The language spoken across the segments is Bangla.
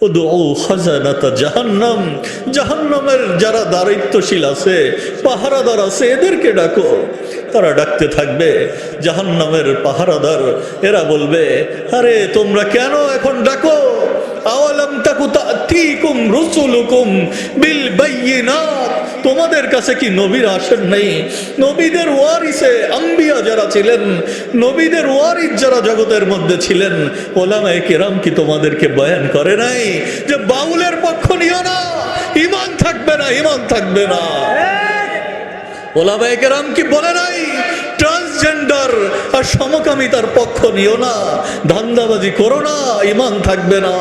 উদউ খাজানাতা জাহান্নাম, জাহান্নামের যারা দায়িত্বশীল আছে, পাহারাদার আছে, এদেরকে ডাকো। তারা ডাকতে থাকবে। জাহান্নামের পাহারাদার এরা বলবে, আরে তোমরা কেন এখন ডাকো? আওয়ালাম তাকু তা'তিকুম রুসুলুকুম বিল বায়্যিনাত, তোমাদের কাছে কি নবীরা আসেন নাই? নবীদের ওয়ারিসে আম্বিয়া যারা ছিলেন, নবীদের ওয়ারিস যারা জগতের মধ্যে ছিলেন, ওলামায়ে কেরাম কি তোমাদেরকে বয়ান করে নাই যে বাউলের পক্ষ নিও না, ঈমান থাকবে না, ঈমান থাকবে না? ওলামায়ে কেরাম কি বলে নাই ট্রান্সজেন্ডার আর সমকামিতার পক্ষ নিও না, ধান্দাবাজি করো না, ঈমান থাকবে না?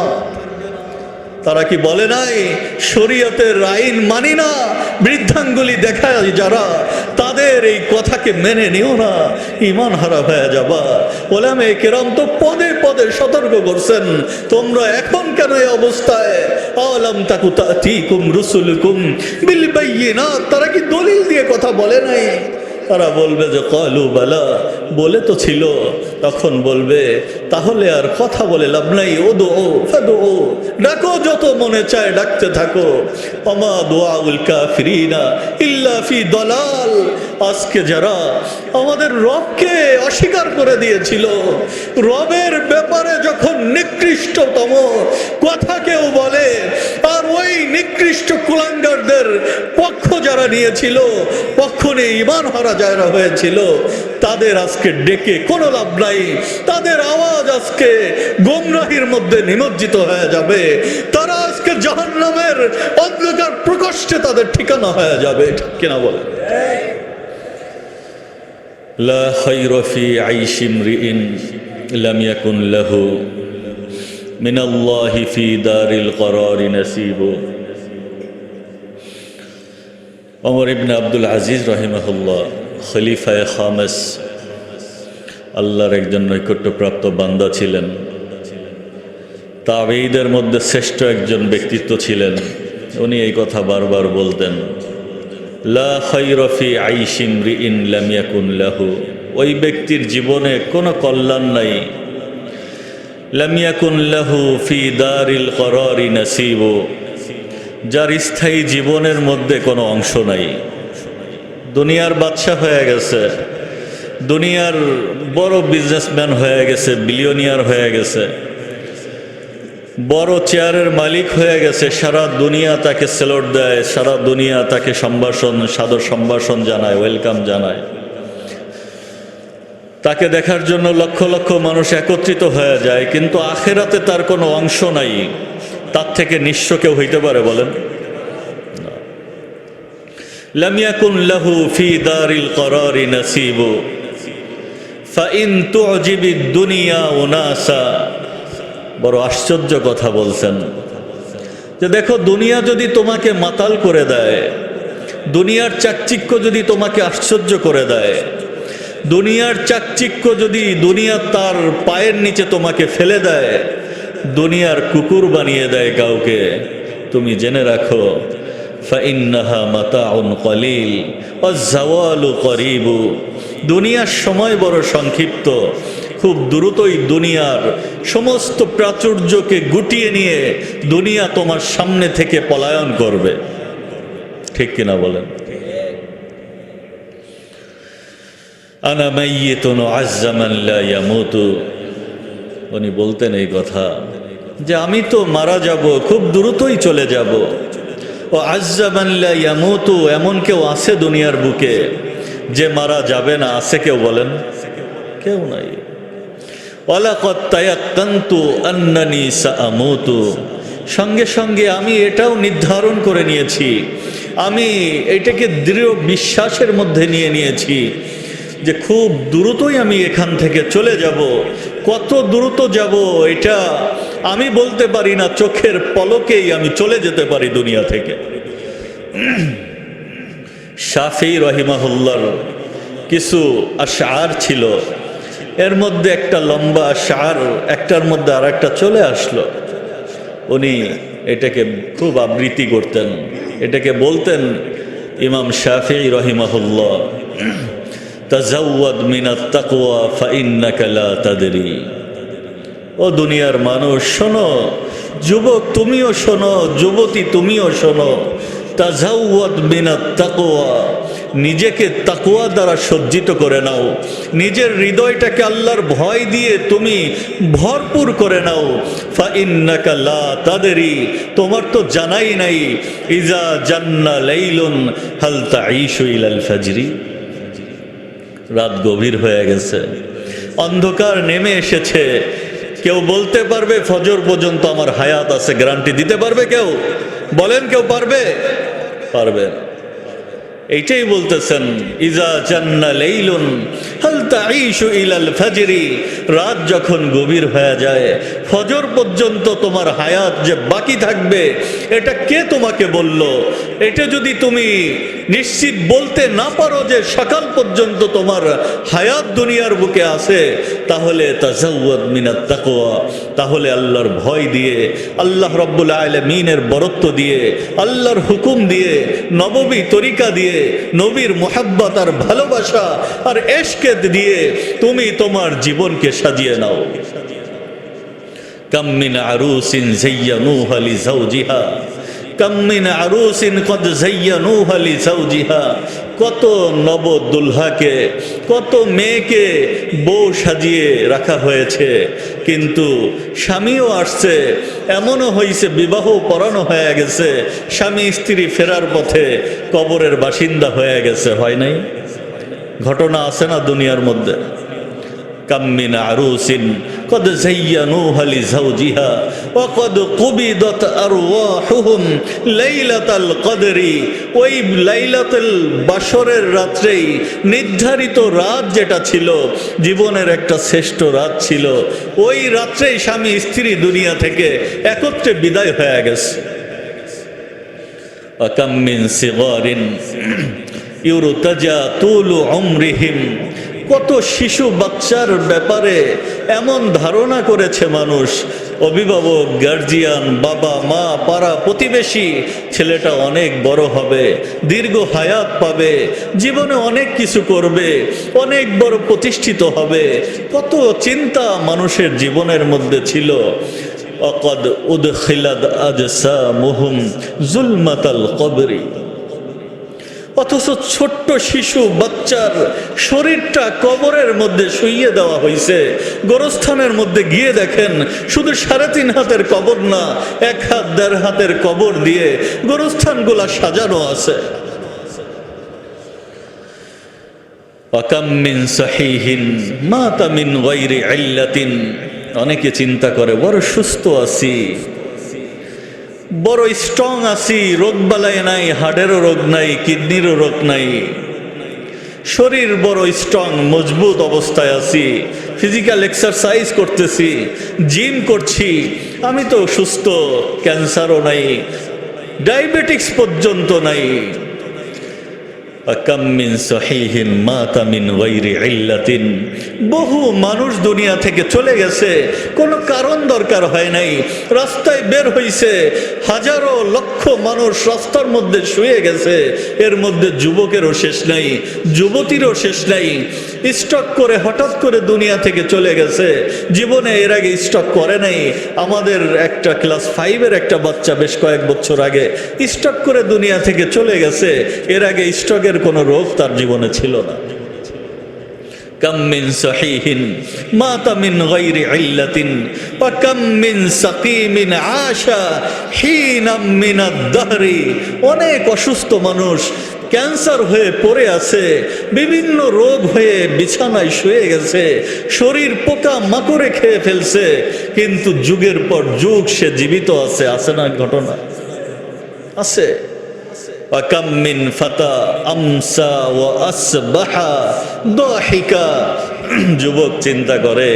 তারা কি বলে নাই শরীয়তের আইন মানি না, বৃদ্ধাঙ্গুলি দেখায় যারা, তাদের এই কথাকে মেনে নিও না, ঈমান হারা হয়ে যাবা? ওলামায়ে কেরাম তো পদে পদে সতর্ক করছেন, তোমরা এখন কেন এই অবস্থায়? আলাম তাকু তা'তিকুম রুসুলুকুম বিল বায়্যিনাত, তারা কি দলিল দিয়ে কথা বলে নাই? তারা বলবে যে ক্বালু বালা, বলে তো ছিল। তখন বলবে তাহলে আর কথা বলে লাভ নাই, উদউ ফাদউ, ডাকো, যত মনে চায় ডাকতে থাকো। ওমা দুআউল কাফিরিনা ইল্লা ফি দালাল, আজকে যারা আমাদের রবকে অস্বীকার করে দিয়েছিল, রবের ব্যাপারে যখন নিকৃষ্টতম কথা কেউ বলে, আর ওই নিকৃষ্ট কুলাঙ্গারদের পক্ষ যারা নিয়েছিল, পক্ষ নিয়ে ঈমান হারা যারা হয়েছিল, তাদের আজকে ডেকে কোনো লাভ নাই। তাদের আওয়াজ আজকে গোমরাহির মধ্যে নিমজ্জিত হয়ে যাবে। তারা আজকে জাহান্নামের অন্ধকার প্রকোষ্ঠে তাদের ঠিকানা হয়ে যাবে। ঠিক কিনা বলে? লা খায়রা ফি আইশি ইমরিইন লাম ইয়াকুন লাহু মিনাল্লাহি ফি দারিল করারি নাসিবু। ওমর ইবনে আব্দুল আজিজ রাহিমাহুল্লাহ, খলিফায়ে খামেস, আল্লাহর একজন নৈকট্যপ্রাপ্ত বান্দা ছিলেন, তাবেঈদের মধ্যে শ্রেষ্ঠ একজন ব্যক্তিত্ব ছিলেন। উনি এই কথা বারবার বলতেন, লা খায়রা ফি আইশি ইমরিইন লাম ইয়াকুন লাহু, ওই ব্যক্তির জীবনে কোনো কল্যাণ নাই, লাম ইয়াকুন লাহু ফি দারিল করারি নাসিবু, যার স্থায়ী জীবনের মধ্যে কোনো অংশ নাই। দুনিয়ার বাদশা হয়ে গেছে, দুনিয়ার বড় বিজনেসম্যান হয়ে গেছে, বিলিয়নিয়ার হয়ে গেছে, বড় চেয়ারের মালিক হয়ে গেছে, সারা দুনিয়া তাকে সেলট দেয়, সারা দুনিয়া তাকে সম্ভাষণ, সাদর সম্ভাষণ জানায়, ওয়েলকাম জানায়, তাকে দেখার জন্য লক্ষ লক্ষ মানুষ একত্রিত হয়ে যায়, কিন্তু আখিরাতে তার কোনো অংশ নাই। তার থেকে নিঃস্ব কেউ হইতে পারে বলেন? লাম ইয়াকুন লাহু ফি দারিল করারি নাসিবু ফাইন তুজিবিদ দুনিয়া উনাসা। বড় আশ্চর্য কথা বলছেন যে দেখো, দুনিয়া যদি তোমাকে মাতাল করে দেয়, দুনিয়ার চাকচিক্য যদি তোমাকে আশ্চর্য করে দেয়, দুনিয়ার চাকচিক্য যদি দুনিয়া তার পায়ের নিচে তোমাকে ফেলে দেয়, দুনিয়ার কুকুর বানিয়ে দেয় কাউকে, তুমি জেনে রাখো ফাইন্নাহা মাতাউন কলিল ওয়াজ-জাওয়ালু করিবু। দুনিয়ার সময় বড় সংক্ষিপ্ত, খুব দ্রুতই দুনিয়ার সমস্ত প্রাচুর্যকে গুটিয়ে নিয়ে দুনিয়া তোমার সামনে থেকে পলায়ন করবে। ঠিক কিনা বলেন? আনা মাইয়িতুন আযযা মান লা ইয়ামুতু, উনি বলতেন এই কথা যে আমি তো মারা যাব, খুব দ্রুতই চলে যাব। ও আযযা মান লা ইয়ামুতু, এমন কেউ আছে দুনিয়ার বুকে যে মারা যাবে না? আছে কেউ বলেন? কেউ নাই। ওয়ালাকাদ তায়াক্কানতু আন্নানি সাআমুতু, সঙ্গে সঙ্গে আমি এটাও নির্ধারণ করে নিয়েছি, আমি এটাকে দৃঢ় বিশ্বাসের মধ্যে নিয়ে নিয়েছি যে খুব দ্রুতই আমি এখান থেকে চলে যাব। কত দ্রুত যাব এটা আমি বলতে পারি না, চোখের পলকেই আমি চলে যেতে পারি দুনিয়া থেকে। শাফিঈ রাহিমাহুল্লাহর কিছু আশআর ছিল, এর মধ্যে একটা লম্বা আশআর, একটার মধ্যে আর একটা চলে আসলো। উনি এটাকে খুব আবৃত্তি করতেন, এটাকে বলতেন ইমাম শাফিঈ রাহিমাহুল্লাহ, তাজাওয়াদ মিনাত তাকওয়া ফাইন্নাকা লা তাদরি, ও দুনিয়ার মানুষ শোনো, যুবক তুমিও শোনো, যুবতী তুমিও শোনো, তাজাওয়াদ মিনাত তাকওয়া, নিজেকে তাকওয়া দ্বারা সজ্জিত করে নাও, নিজের হৃদয়টাকে আল্লাহর ভয় দিয়ে তুমি ভরপুর করে নাও। ফা ইন্নাকা লা তাদরি, তোমার তো জানাই নাই, ইজা জান্না লাইলুন হাল তাঈশু ইলাল ফাজরি, রাত গভীর হয়ে গেছে, অন্ধকার নেমে এসেছে, কেউ বলতে পারবে ফজর পর্যন্ত আমার হায়াত আছে? গ্যারান্টি দিতে পারবে কেউ? বলেন, কেউ পারবে? পারবে না। এইটাই বলতেছেন, ইজা জান্না লাইলুন হাল তাঈশু ইলাল ফাজরি, রাত যখন গভীর হয়ে যায়, ফজর পর্যন্ত তোমার হায়াত যে বাকি থাকবে, এটা কে তোমাকে বলল? এটা যদি তুমি নিশ্চিত বলতে না পারো যে সকাল পর্যন্ত তোমার হায়াত দুনিয়ার বুকে আছে, তাহলে তাজাওয়াদ মিনাত তাকওয়া, তাহলে আল্লাহর ভয় দিয়ে, আল্লাহ রাব্বুল আলামিনের বরত্ব দিয়ে, আল্লাহর হুকুম দিয়ে, নববী তরিকা দিয়ে, নবীর মুহাব্বত আর ভালোবাসা আর ইশকে দিয়ে তুমি তোমার জীবনকে সাজিয়ে নাও। কাম মিন আরুসিন যায়্যানুহা লিযাওজিহা, কাম মিন আরুসিন কদ যায়্যানুহা লিযাওজিহা, কত নব দুলহাকে, কত মেয়েকে বউ সাজিয়ে রাখা হয়েছে, কিন্তু স্বামীও আসছে, এমনও হয়েছে বিবাহ পড়ানো হয়ে গেছে, স্বামী স্ত্রী ফেরার পথে কবরের বাসিন্দা হয়ে গেছে, হয় নাই? ঘটনা আছে না দুনিয়ার মধ্যে? কাম মিন আরুসিন কদ যায়্যানুহা লিযাওজিহা ওয়া কদ কুবিদাত আরওয়াহুহুম লাইলাতাল কদরি, ওই লাইলাতুল বাসরের রাত্রেই, নির্ধারিত রাত যেটা ছিল, জীবনের একটা শ্রেষ্ঠ রাত ছিল, ওই রাত্রেই স্বামী স্ত্রী দুনিয়া থেকে একত্রে বিদায় হয়ে গেছে। ওয়া কাম মিন সিগারিন ইউরতাজা তুলু উমরিহিম, কত শিশু বাচ্চার ব্যাপারে এমন ধারণা করেছে মানুষ, অভিভাবক, গার্জিয়ান, বাবা মা, পাড়া প্রতিবেশী, ছেলেটা অনেক বড় হবে, দীর্ঘ হায়াত পাবে, জীবনে অনেক কিছু করবে, অনেক বড় প্রতিষ্ঠিত হবে, কত চিন্তা মানুষের জীবনের মধ্যে ছিল। অকদ উদখিলাত আজসামুহুম যুলমাতাল কবরি, অথচ ছোট্ট শিশু বাচ্চার শরীরটা কবরের মধ্যে শুইয়ে দেওয়া হয়েছে। গোরস্থানের মধ্যে গিয়ে দেখেন, শুধু 3.5 হাতের কবর না, 1 হাত 1.5 হাতের কবর দিয়ে গোরস্থানগুলা সাজানো আছে। ওয়াকাম মিন সাহিহিন মাতা মিন গায়রি ইল্লাতিন, অনেকে চিন্তা করে বড় সুস্থ আছি, বড় স্ট্রং আছি, রোগ বালাই নাই, হার্টেরও রোগ নাই, কিডনিরও রোগ নাই, শরীর বড় স্ট্রং মজবুত অবস্থায় আছি, ফিজিক্যাল এক্সারসাইজ করতেছি, জিম করছি, আমি তো সুস্থ, ক্যান্সারও নাই, ডায়াবেটিক্স পর্যন্ত নাই। কাম মিন সহিহিন মাতা মিন গায়রি ইল্লাতিন, বহু মানুষ দুনিয়া থেকে চলে গেছে, কোনো কারণ দরকার হয় নাই, রাস্তায় বের হইছে, হাজারো লক্ষ মানুষ রাস্তার মধ্যে শুয়ে গেছে, এর মধ্যে যুবকেরও শেষ নাই, যুবতীরও শেষ নাই, স্টক করে হঠাৎ করে দুনিয়া থেকে চলে গেছে, জীবনে এর আগে স্টক করে নাই। আমাদের একটা ক্লাস 5-এর একটা বাচ্চা বেশ কয়েক বছর আগে স্টক করে দুনিয়া থেকে চলে গেছে, এর আগে স্টকের কোনো রোগ তার জীবনে ছিল না। কাম মিন সহিহিন মাতা মিন গায়রি ইল্লাতিন ওয়া কাম মিন সাকিমিন আশা হিনাম মিনাদ দাহরি, অনেক অসুস্থ মানুষ ক্যান্সার হয়ে পড়ে আছে, বিভিন্ন রোগ হয়ে বিছানায় শুয়ে গেছে, শরীর পোকা মাকড়ে খেয়ে ফেলছে, কিন্তু যুগের পর যুগ সে জীবিত আছে। আছে না ঘটনা? আছে। ওয়াকাম মিন ফাতা আমসা ওয়া আসবাহা দাহিকা, যুবক চিন্তা করে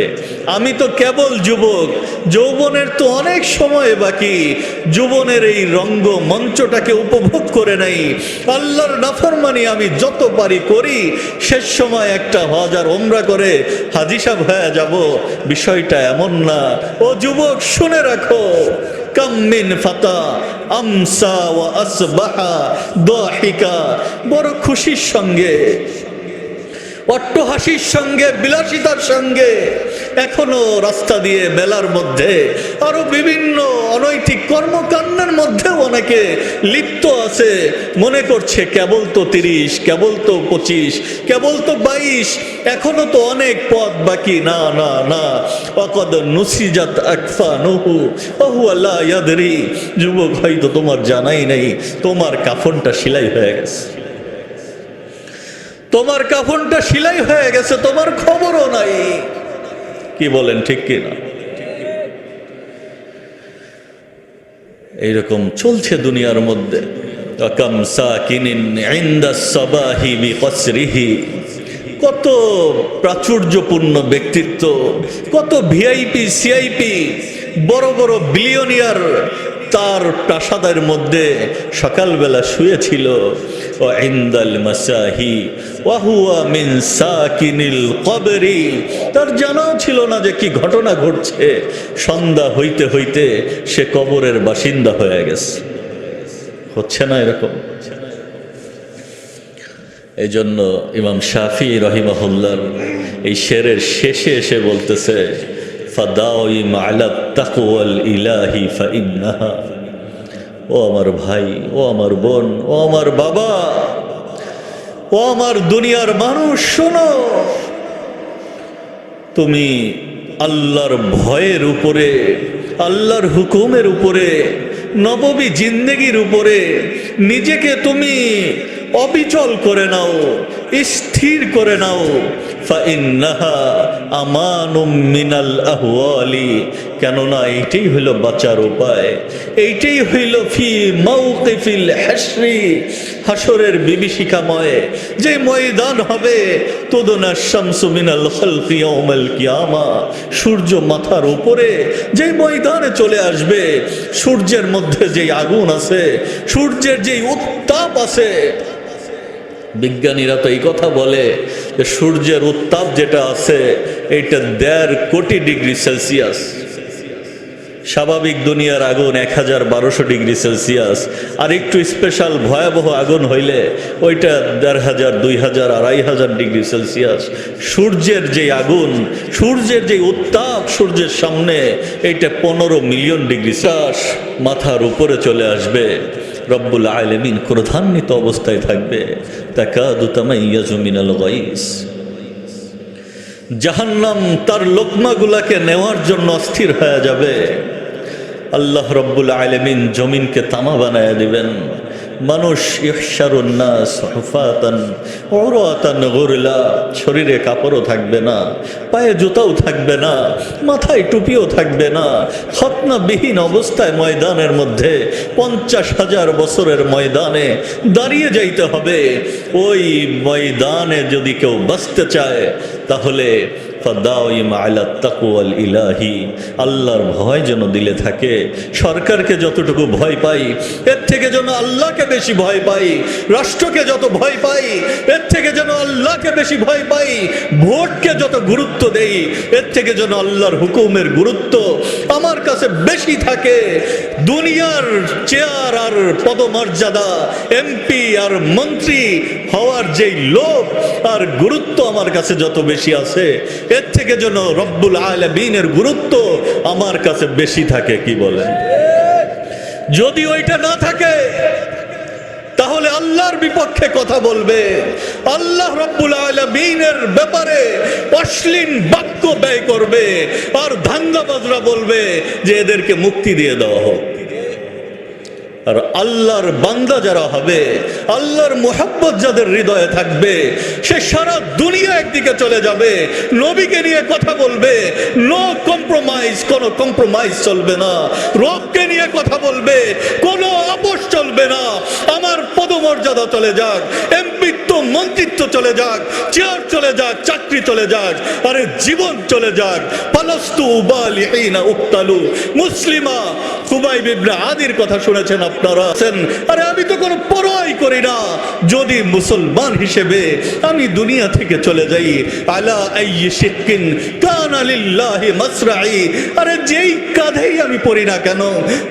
আমি তো কেবল যুবক, যৌবনের তো অনেক সময় বাকি, যৌবনের এই রঙ্গ মঞ্চটাকে উপভোগ করে নাই, আল্লাহর নাফরমানি আমি যত পারি করি, শেষ সময় একটা হজ আর ওমরা করে হাজী সাহেব হয়ে যাব। বিষয়টা এমন না। ও যুবক, শুনে রাখো, কাম মিন ফাতা আমসা ওয়া আসবাহা দাহিকা, বড় খুশির সঙ্গে অট্টহাসির সঙ্গে, বিলাসিতার সঙ্গে এখনো রাস্তা দিয়ে মেলার মধ্যে আরো বিভিন্ন অনৈতিক কর্মকাণ্ডের মধ্যেও অনেকে লিপ্ত আছে। মনে করছে কেবল তো 30, কেবল তো 25, কেবল তো 22, এখনো তো অনেক পথ বাকি। না না না, অকদ নুসিজাত আকফানুহু ওয়া লা ইয়াদরি। যুবক, হয়তো তোমার জানাই নেই তোমার কাফনটা সেলাই হয়ে গেছে, তোমার কাফনটা সেলাই হয়ে গেছে, তোমার খবরও নাই। কি বলেন, ঠিক কিনা? এইরকম চলছে দুনিয়ার মধ্যে। কাম সাকিনিন ইনদা সাবাহি বিকসরিহি, কত প্রাচুর্যপূর্ণ ব্যক্তিত্ব, কত ভিআইপি সিআইপি, বড় বড় বিলিয়নিয়ার তার প্রাসাদের মধ্যে সকালবেলা শুয়েছিল। ও ইনদাল মাসাহি ওয়া হুয়া মিন সাকিনিল কবরি, তার জানাও ছিল না যে কি ঘটনা ঘটছে। সন্ধ্যা হইতে হইতে সে কবরের বাসিন্দা হয়ে গেছে। হচ্ছে না এরকম? এই জন্য ইমাম শাফি রহিমাহুল্লাহর এই শেরের শেষে এসে বলতেছে, ফাদাউইম আলা তাকওয়াল ইলাহি ফাইন্নাহা। ও আমার ভাই, ও আমার বোন, ও আমার বাবা, ও আমার দুনিয়ার মানুষ, শোনো, তুমি আল্লাহর ভয়ের উপরে, আল্লাহর হুকুমের উপরে, নববী জিন্দেগির উপরে নিজেকে তুমি অবিচল করে নাও, স্থির করে নাও। ফাইন্নাহা আমানুম মিনাল আহওয়ালি, কেননা এইটাই হইল বাঁচার উপায়, এইটাই হইল ফি মাওকিফিল হাসরি, হাসরের বিভীষিকাময় যে ময়দান হবে। তুদনা শামসু মিনাল খালকি ইয়াউমাল কিয়ামা, সূর্য মাথার উপরে যে ময়দানে চলে আসবে, সূর্যের মধ্যে যে আগুন আছে, সূর্যের যে উত্তাপ আছে। বিজ্ঞানীরা তো এই কথা বলে যে সূর্যের উত্তাপ যেটা আছে এটা 1.5 কোটি ডিগ্রি সেলসিয়াস। স্বাভাবিক দুনিয়ার আগুন 1012 ডিগ্রি সেলসিয়াস, আর একটু স্পেশাল ভয়াবহ আগুন হইলে ওইটা 1500, 2000, 2500 ডিগ্রি সেলসিয়াস। সূর্যের যে আগুন, সূর্যের যে উত্তাপ সূর্যের সামনে, এইটা 15 মিলিয়ন ডিগ্রি সেলসিয়াস মাথার উপরে চলে আসবে। রব্বুল আলামিন ক্রোধান্বিত অবস্থায় থাকবে। তাকাদু তামাইয়াজু মিনাল গাইস, জাহান্নাম তার লোকমাগুলাকে নেওয়ার জন্য অস্থির হয়ে যাবে। আল্লাহ রব্বুল আলামিন জমিনকে তামা বানায় দিবেন। মানুষ ইহশারুন নাস হুফাতান উরাতান গুরলা, শরীরে কাপড়ও থাকবে না, পায়ে জুতাও থাকবে না, মাথায় টুপিও থাকবে না, খতনাবিহীন অবস্থায় ময়দানের মধ্যে 50,000 বছরের ময়দানে দাঁড়িয়ে যাইতে হবে। ওই ময়দানে যদি কেউ বাঁচতে চায় তাহলে ফাদাউইম আলা তাকওয়াল ইলাহি, আল্লাহর ভয় যেন দিলে থাকে। সরকারকে যতটুকু ভয় পাই এর থেকে যেন আল্লাহকে বেশি ভয় পাই। রাষ্ট্রকে যত ভয় পাই এর থেকে যেন আল্লাহকে বেশি ভয় পাই। ভোটকে যত গুরুত্ব দেই এর থেকে যেন আল্লাহর হুকুমের গুরুত্ব আমার কাছে বেশি থাকে। দুনিয়ার চেয়ার আর পদমর্যাদা, এমপি আর মন্ত্রী হওয়ার যেই লোভ আর গুরুত্ব আমার কাছে যত বেশি আছে, এর থেকে যেন রব্বুল আলামিনের গুরুত্ব আমার কাছে বেশি থাকে। কি বলেন? যদি ওইটা না থাকে তাহলে আল্লাহর বিপক্ষে কথা বলবে, আল্লাহ রব্বুল আলামিনের ব্যাপারে অশ্লীল বাক্য ব্যয় করবে, আর ধান্দাবাজরা বলবে যে এদেরকে মুক্তি দিয়ে দেওয়া হোক। আর আল্লাহর বান্দা যারা হবে, আল্লাহর মুহাব্বত যাদের হৃদয়ে থাকবে, সে সারা দুনিয়া একদিকে চলে যাবে, নবীকে নিয়ে কথা বলবে, নো কম্প্রোমাইজ, কোনো কম্প্রোমাইজ চলবে না। রবকে নিয়ে কথা বলবে, কোনো আপোষ চলবে না। আমার পদমর্যাদা চলে যাক, এমপিত্ব মন্ত্রিত্ব চলে যাক, চেয়ার চলে যাক, চাকরি চলে যাক, আরে জীবন চলে যাক। ফালাস্তু উবালিহিনা উক্তালু মুসলিমা, খুবাইব ইবনে আদির কথা শুনেছেন আপনারা? আরে আমি তো কোনো পরোয়াই করি না, যদি মুসলমান হিসেবে আমি দুনিয়া থেকে চলে যাই। আলা আইয়ি শিক্কিন কানা লিল্লাহি মাসরাই, আরে যেই কাঁধেই আমি পড়ি না কেন,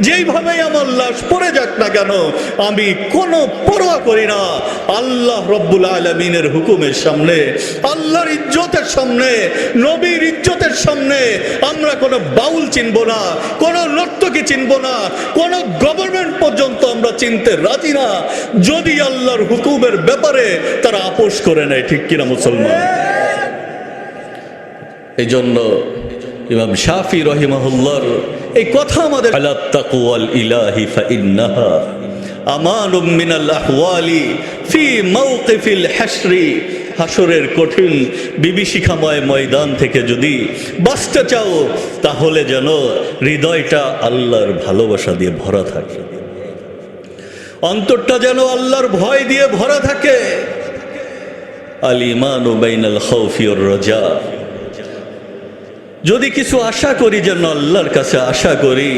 যেইভাবেই আমার লাশ পড়ে যাক না কেন, আমি কোনো পরোয়া করি না। আল্লাহ রব্বুল আলামিন আলামিনের হুকুমের সামনে, আল্লাহর ইজ্জতের সামনে, নবীর ইজ্জতের সামনে আমরা কোনো বাউল চিনব না, কোনো নর্তকী চিনব না, কোনো গভর্নমেন্ট পর্যন্ত আমরা চিনতে রাজি না যদি আল্লাহর হুকুমের ব্যাপারে তারা আপোষ করে নেয়। ঠিক কিনা মুসলমান? এই জন্য ইমাম শাফি রহিমাহুল্লাহর এই কথা আমাদের, আলা তাকওয়াল ইলাহি ফাইন্নাহা আমানুম মিনাল আহওয়ালি ফি মাওকিফিল হাশরি। হাসরের কঠিন বিভীষিকাময় ময়দান থেকে যদি বাঁচতে চাও তাহলে যেন হৃদয়টা আল্লাহর ভালোবাসা দিয়ে ভরা থাকে, অন্তরটা যেন আল্লাহর ভয় দিয়ে ভরা থাকে। আল ঈমানু বাইনাল খাউফি ওয়ার রাজা। যদি কিছু আশা করি যেন আল্লাহর কাছে আশা করি,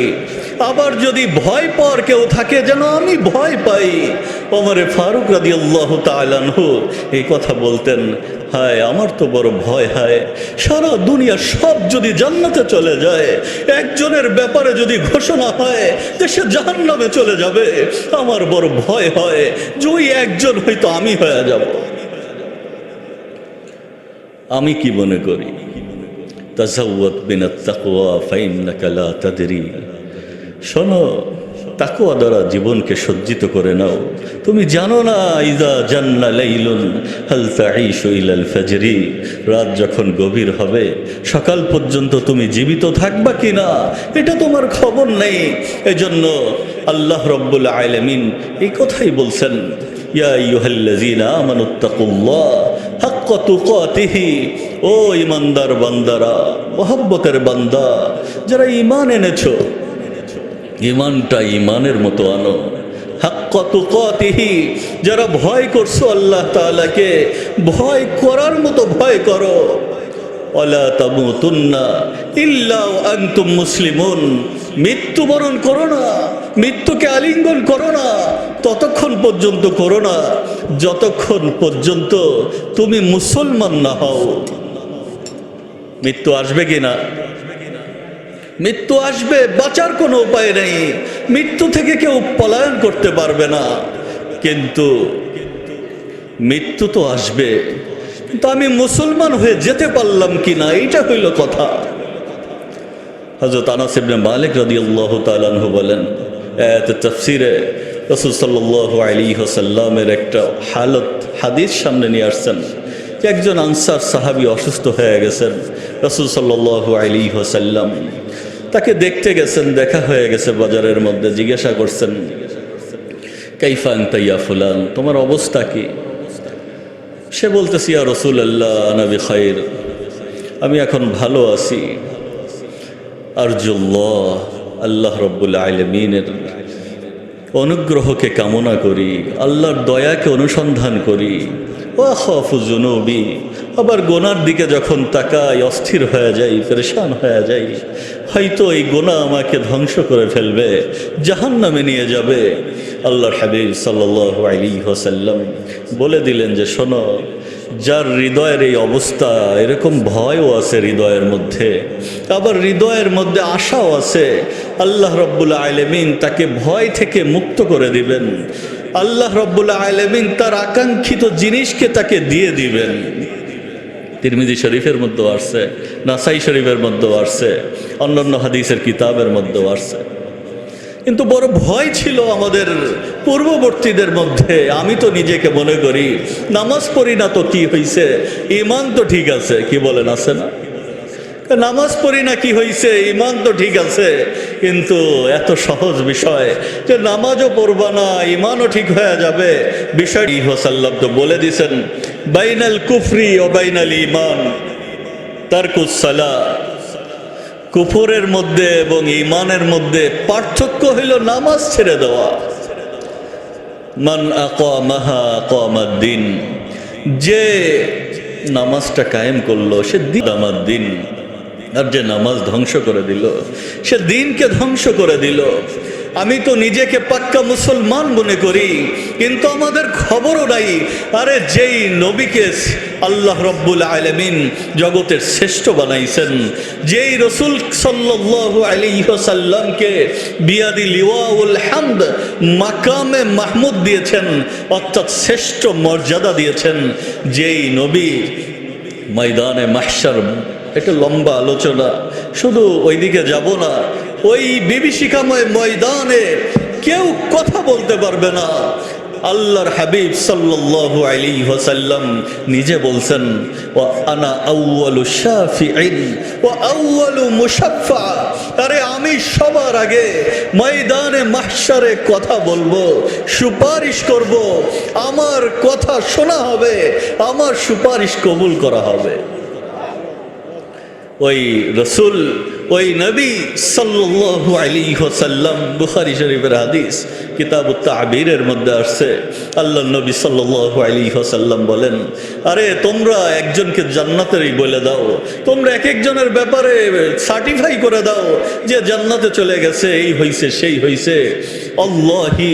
আবার যদি ভয় পাওয়ার কেউ থাকে যেন আমি ভয় পাই। ওমরে ফারুক রাদিয়াল্লাহু তাআলা আনহু এই কথা বলতেন, হায় আমার তো বড় ভয় হয়, সারা দুনিয়া সব যদি জান্নাতে চলে যায়, একজনের ব্যাপারে যদি ঘোষণা হয় যে সে জাহান্নামে চলে যাবে, আমার বড় ভয় হয় যে ওই একজন হয়তো আমি হয়ে যাব। আমি কি মনে করি, তাজাওয়াদ বিনাত তাকওয়া ফাইন্নাকা লা তাদরি। শোনো, তাকওয়া দ্বারা জীবনকে সজ্জিত করে নাও। তুমি জানো না, ইযা জান্না লাইলুন হাল তাঈশু ইলাল ফাজরি। রাত যখন গভীর হবে সকাল পর্যন্ত তুমি জীবিত থাকবা কিনা এটা তোমার খবর নেই। এজন্য আল্লাহ রাব্বুল আলামিন এই কথাই বলছেন, ইয়া আইয়ুহাল্লাযীনা আমানুত্তাকুল্লাহ হাক্কা তুকাতিহি। ও ইমানদার বান্দারা, মোহাব্বতের বান্দা যারা ঈমান এনেছো, ঈমানটা ঈমানের মতো আনো। হাক্কা তুকাতিহি, যারা ভয় করছো আল্লাহ তাআলাকে, ভয় করার মতো ভয় করো। ওয়ালা তামুতুন্না ইল্লা ওয়া আনতুম মুসলিমুন। মৃত্যুবরণ করো না, মৃত্যুকে আলিঙ্গন করো না, ততক্ষণ পর্যন্ত করো না যতক্ষণ পর্যন্ত তুমি মুসলমান না হও। মৃত্যু আসবে কিনা? মৃত্যু আসবে, বাঁচার কোনো উপায় নেই। মৃত্যু থেকে কেউ পলায়ন করতে পারবে না, কিন্তু মৃত্যু তো আসবে। কিন্তু আমি মুসলমান হয়ে যেতে পারলাম কিনা এইটা হইল কথা। হযরত আনাস ইবনে মালিক রাদিয়াল্লাহু তাআলা আনহু বলেন, তাফসীরে রাসূল সাল্লাল্লাহু আলাইহি ওয়াসাল্লামের একটা হাদিস সামনে নিয়ে আসছেন। একজন আনসার সাহাবী অসুস্থ হয়ে গেছেন, রাসূল সাল্লাল্লাহু আলাইহি ওয়াসাল্লাম তাকে দেখতে গেছেন, দেখা হয়ে গেছে বাজারের মধ্যে। জিজ্ঞাসা করছেন, কাইফা আনতা ইয়া ফুলান, তোমার অবস্থা কি? সে বলতেছে, ইয়া রাসূলুল্লাহ আনা বিখাইর, আমি এখন ভালো আছি। আরজুল্লাহ, আল্লাহ রাব্বুল আলামিনের অনুগ্রহকে কামনা করি, আল্লাহর দয়াকে অনুসন্ধান করি। ওয়া খাফু যুনুবি, আবার গোনার দিকে যখন তাকাই অস্থির হয়ে যাই, পেরেশান হয়ে যাই, হয়তো এই গোনা আমাকে ধ্বংস করে ফেলবে, জাহান্নামে নিয়ে যাবে। আল্লাহর হাবিব সাল্লাল্লাহু আলাইহি ওয়াসাল্লাম বলে দিলেন যে, শোনো, যার হৃদয়ের এই অবস্থা, এরকম ভয়ও আছে হৃদয়ের মধ্যে, আবার হৃদয়ের মধ্যে আশাও আছে, আল্লাহ রাব্বুল আলামিন তাকে ভয় থেকে মুক্ত করে দিবেন। আল্লাহ রাব্বুল আলামিন তার আকাঙ্ক্ষিত জিনিসকে তাকে দিয়ে দিবেন। তিরমিজি শরীফের মধ্যেও আসছে, নাসাই শরীফের মধ্যেও আসছে, অন্যান্য হাদিসের কিতাবের মধ্যেও আসছে। কিন্তু বড় ভয় ছিল আমাদের পূর্ববর্তীদের মধ্যে। আমি তো নিজেকে মনে করি, নামাজ পড়ি না তো কি হয়েছে, ঈমান তো ঠিক আছে। কি বলেন, আছে না? নামাজ পড়ি না কি হয়েছে, ঈমান তো ঠিক আছে। কিন্তু এত সহজ বিষয় যে নামাজও পড়বা না, ঈমানও ঠিক হয়ে যাবে, বিষয়টি সাল্লাল্লাহু তো বলে দিয়েছেন, বাইনাল কুফরি ও বাইনাল ঈমান তারকুস সালাহ। কুফরের মধ্যে এবং ঈমানের মধ্যে পার্থক্য হইল নামাজ ছেড়ে দেওয়া। মান আকামাহা আকামাদ্দিন, যে নামাজটা কায়েম করলো সে দিন আমার দিন, আর যে নামাজ ধ্বংস করে দিল সে দিনকে ধ্বংস করে দিল। আমি তো নিজেকে পাক্কা মুসলমান মনে করি, কিন্তু আমাদের খবরও নাই। আরে যেই নবীকে আল্লাহ রব্বুল আলামিন জগতের শ্রেষ্ঠ বানাইছেন, যেই রসুল সাল্লাল্লাহু আলাইহি ওয়াসাল্লামকে বিয়াদি লিওয়াউল হামদ মাকামে মাহমুদ দিয়েছেন, অর্থাৎ শ্রেষ্ঠ মর্যাদা দিয়েছেন, যেই নবী ময়দানে মাহশার, এটা লম্বা আলোচনা, শুধু ওইদিকে যাব না। ওই বিভীষিকাময় ময়দানে কেউ কথা বলতে পারবে না। আল্লাহর হাবিব সাল্লাল্লাহু আলাইহি ওয়াসাল্লাম নিজে বলছেন, ওয়া আনা আউয়ালু শাফিঈন ওয়া আউয়ালু মুশাফফা, আরে আমি সবার আগে ময়দানে মাহশারে কথা বলবো, সুপারিশ করব, আমার কথা শোনা হবে, আমার সুপারিশ কবুল করা হবে। ওই রসুল, ওই নবী সাল্লাল্লাহু আলাইহি ওয়াসাল্লাম, বুখারী শরীফের হাদিস কিতাবুত তা'বীরের মধ্যে আসছে, আল্লাহর নবী সাল্লাল্লাহু আলাইহি ওয়াসাল্লাম বলেন, আরে তোমরা একজনকে জান্নাতেরই বলে দাও, তোমরা এক একজনের ব্যাপারে সার্টিফাই করে দাও যে জান্নাতে চলে গেছে, এই হইছে সেই হইছে। আল্লাহি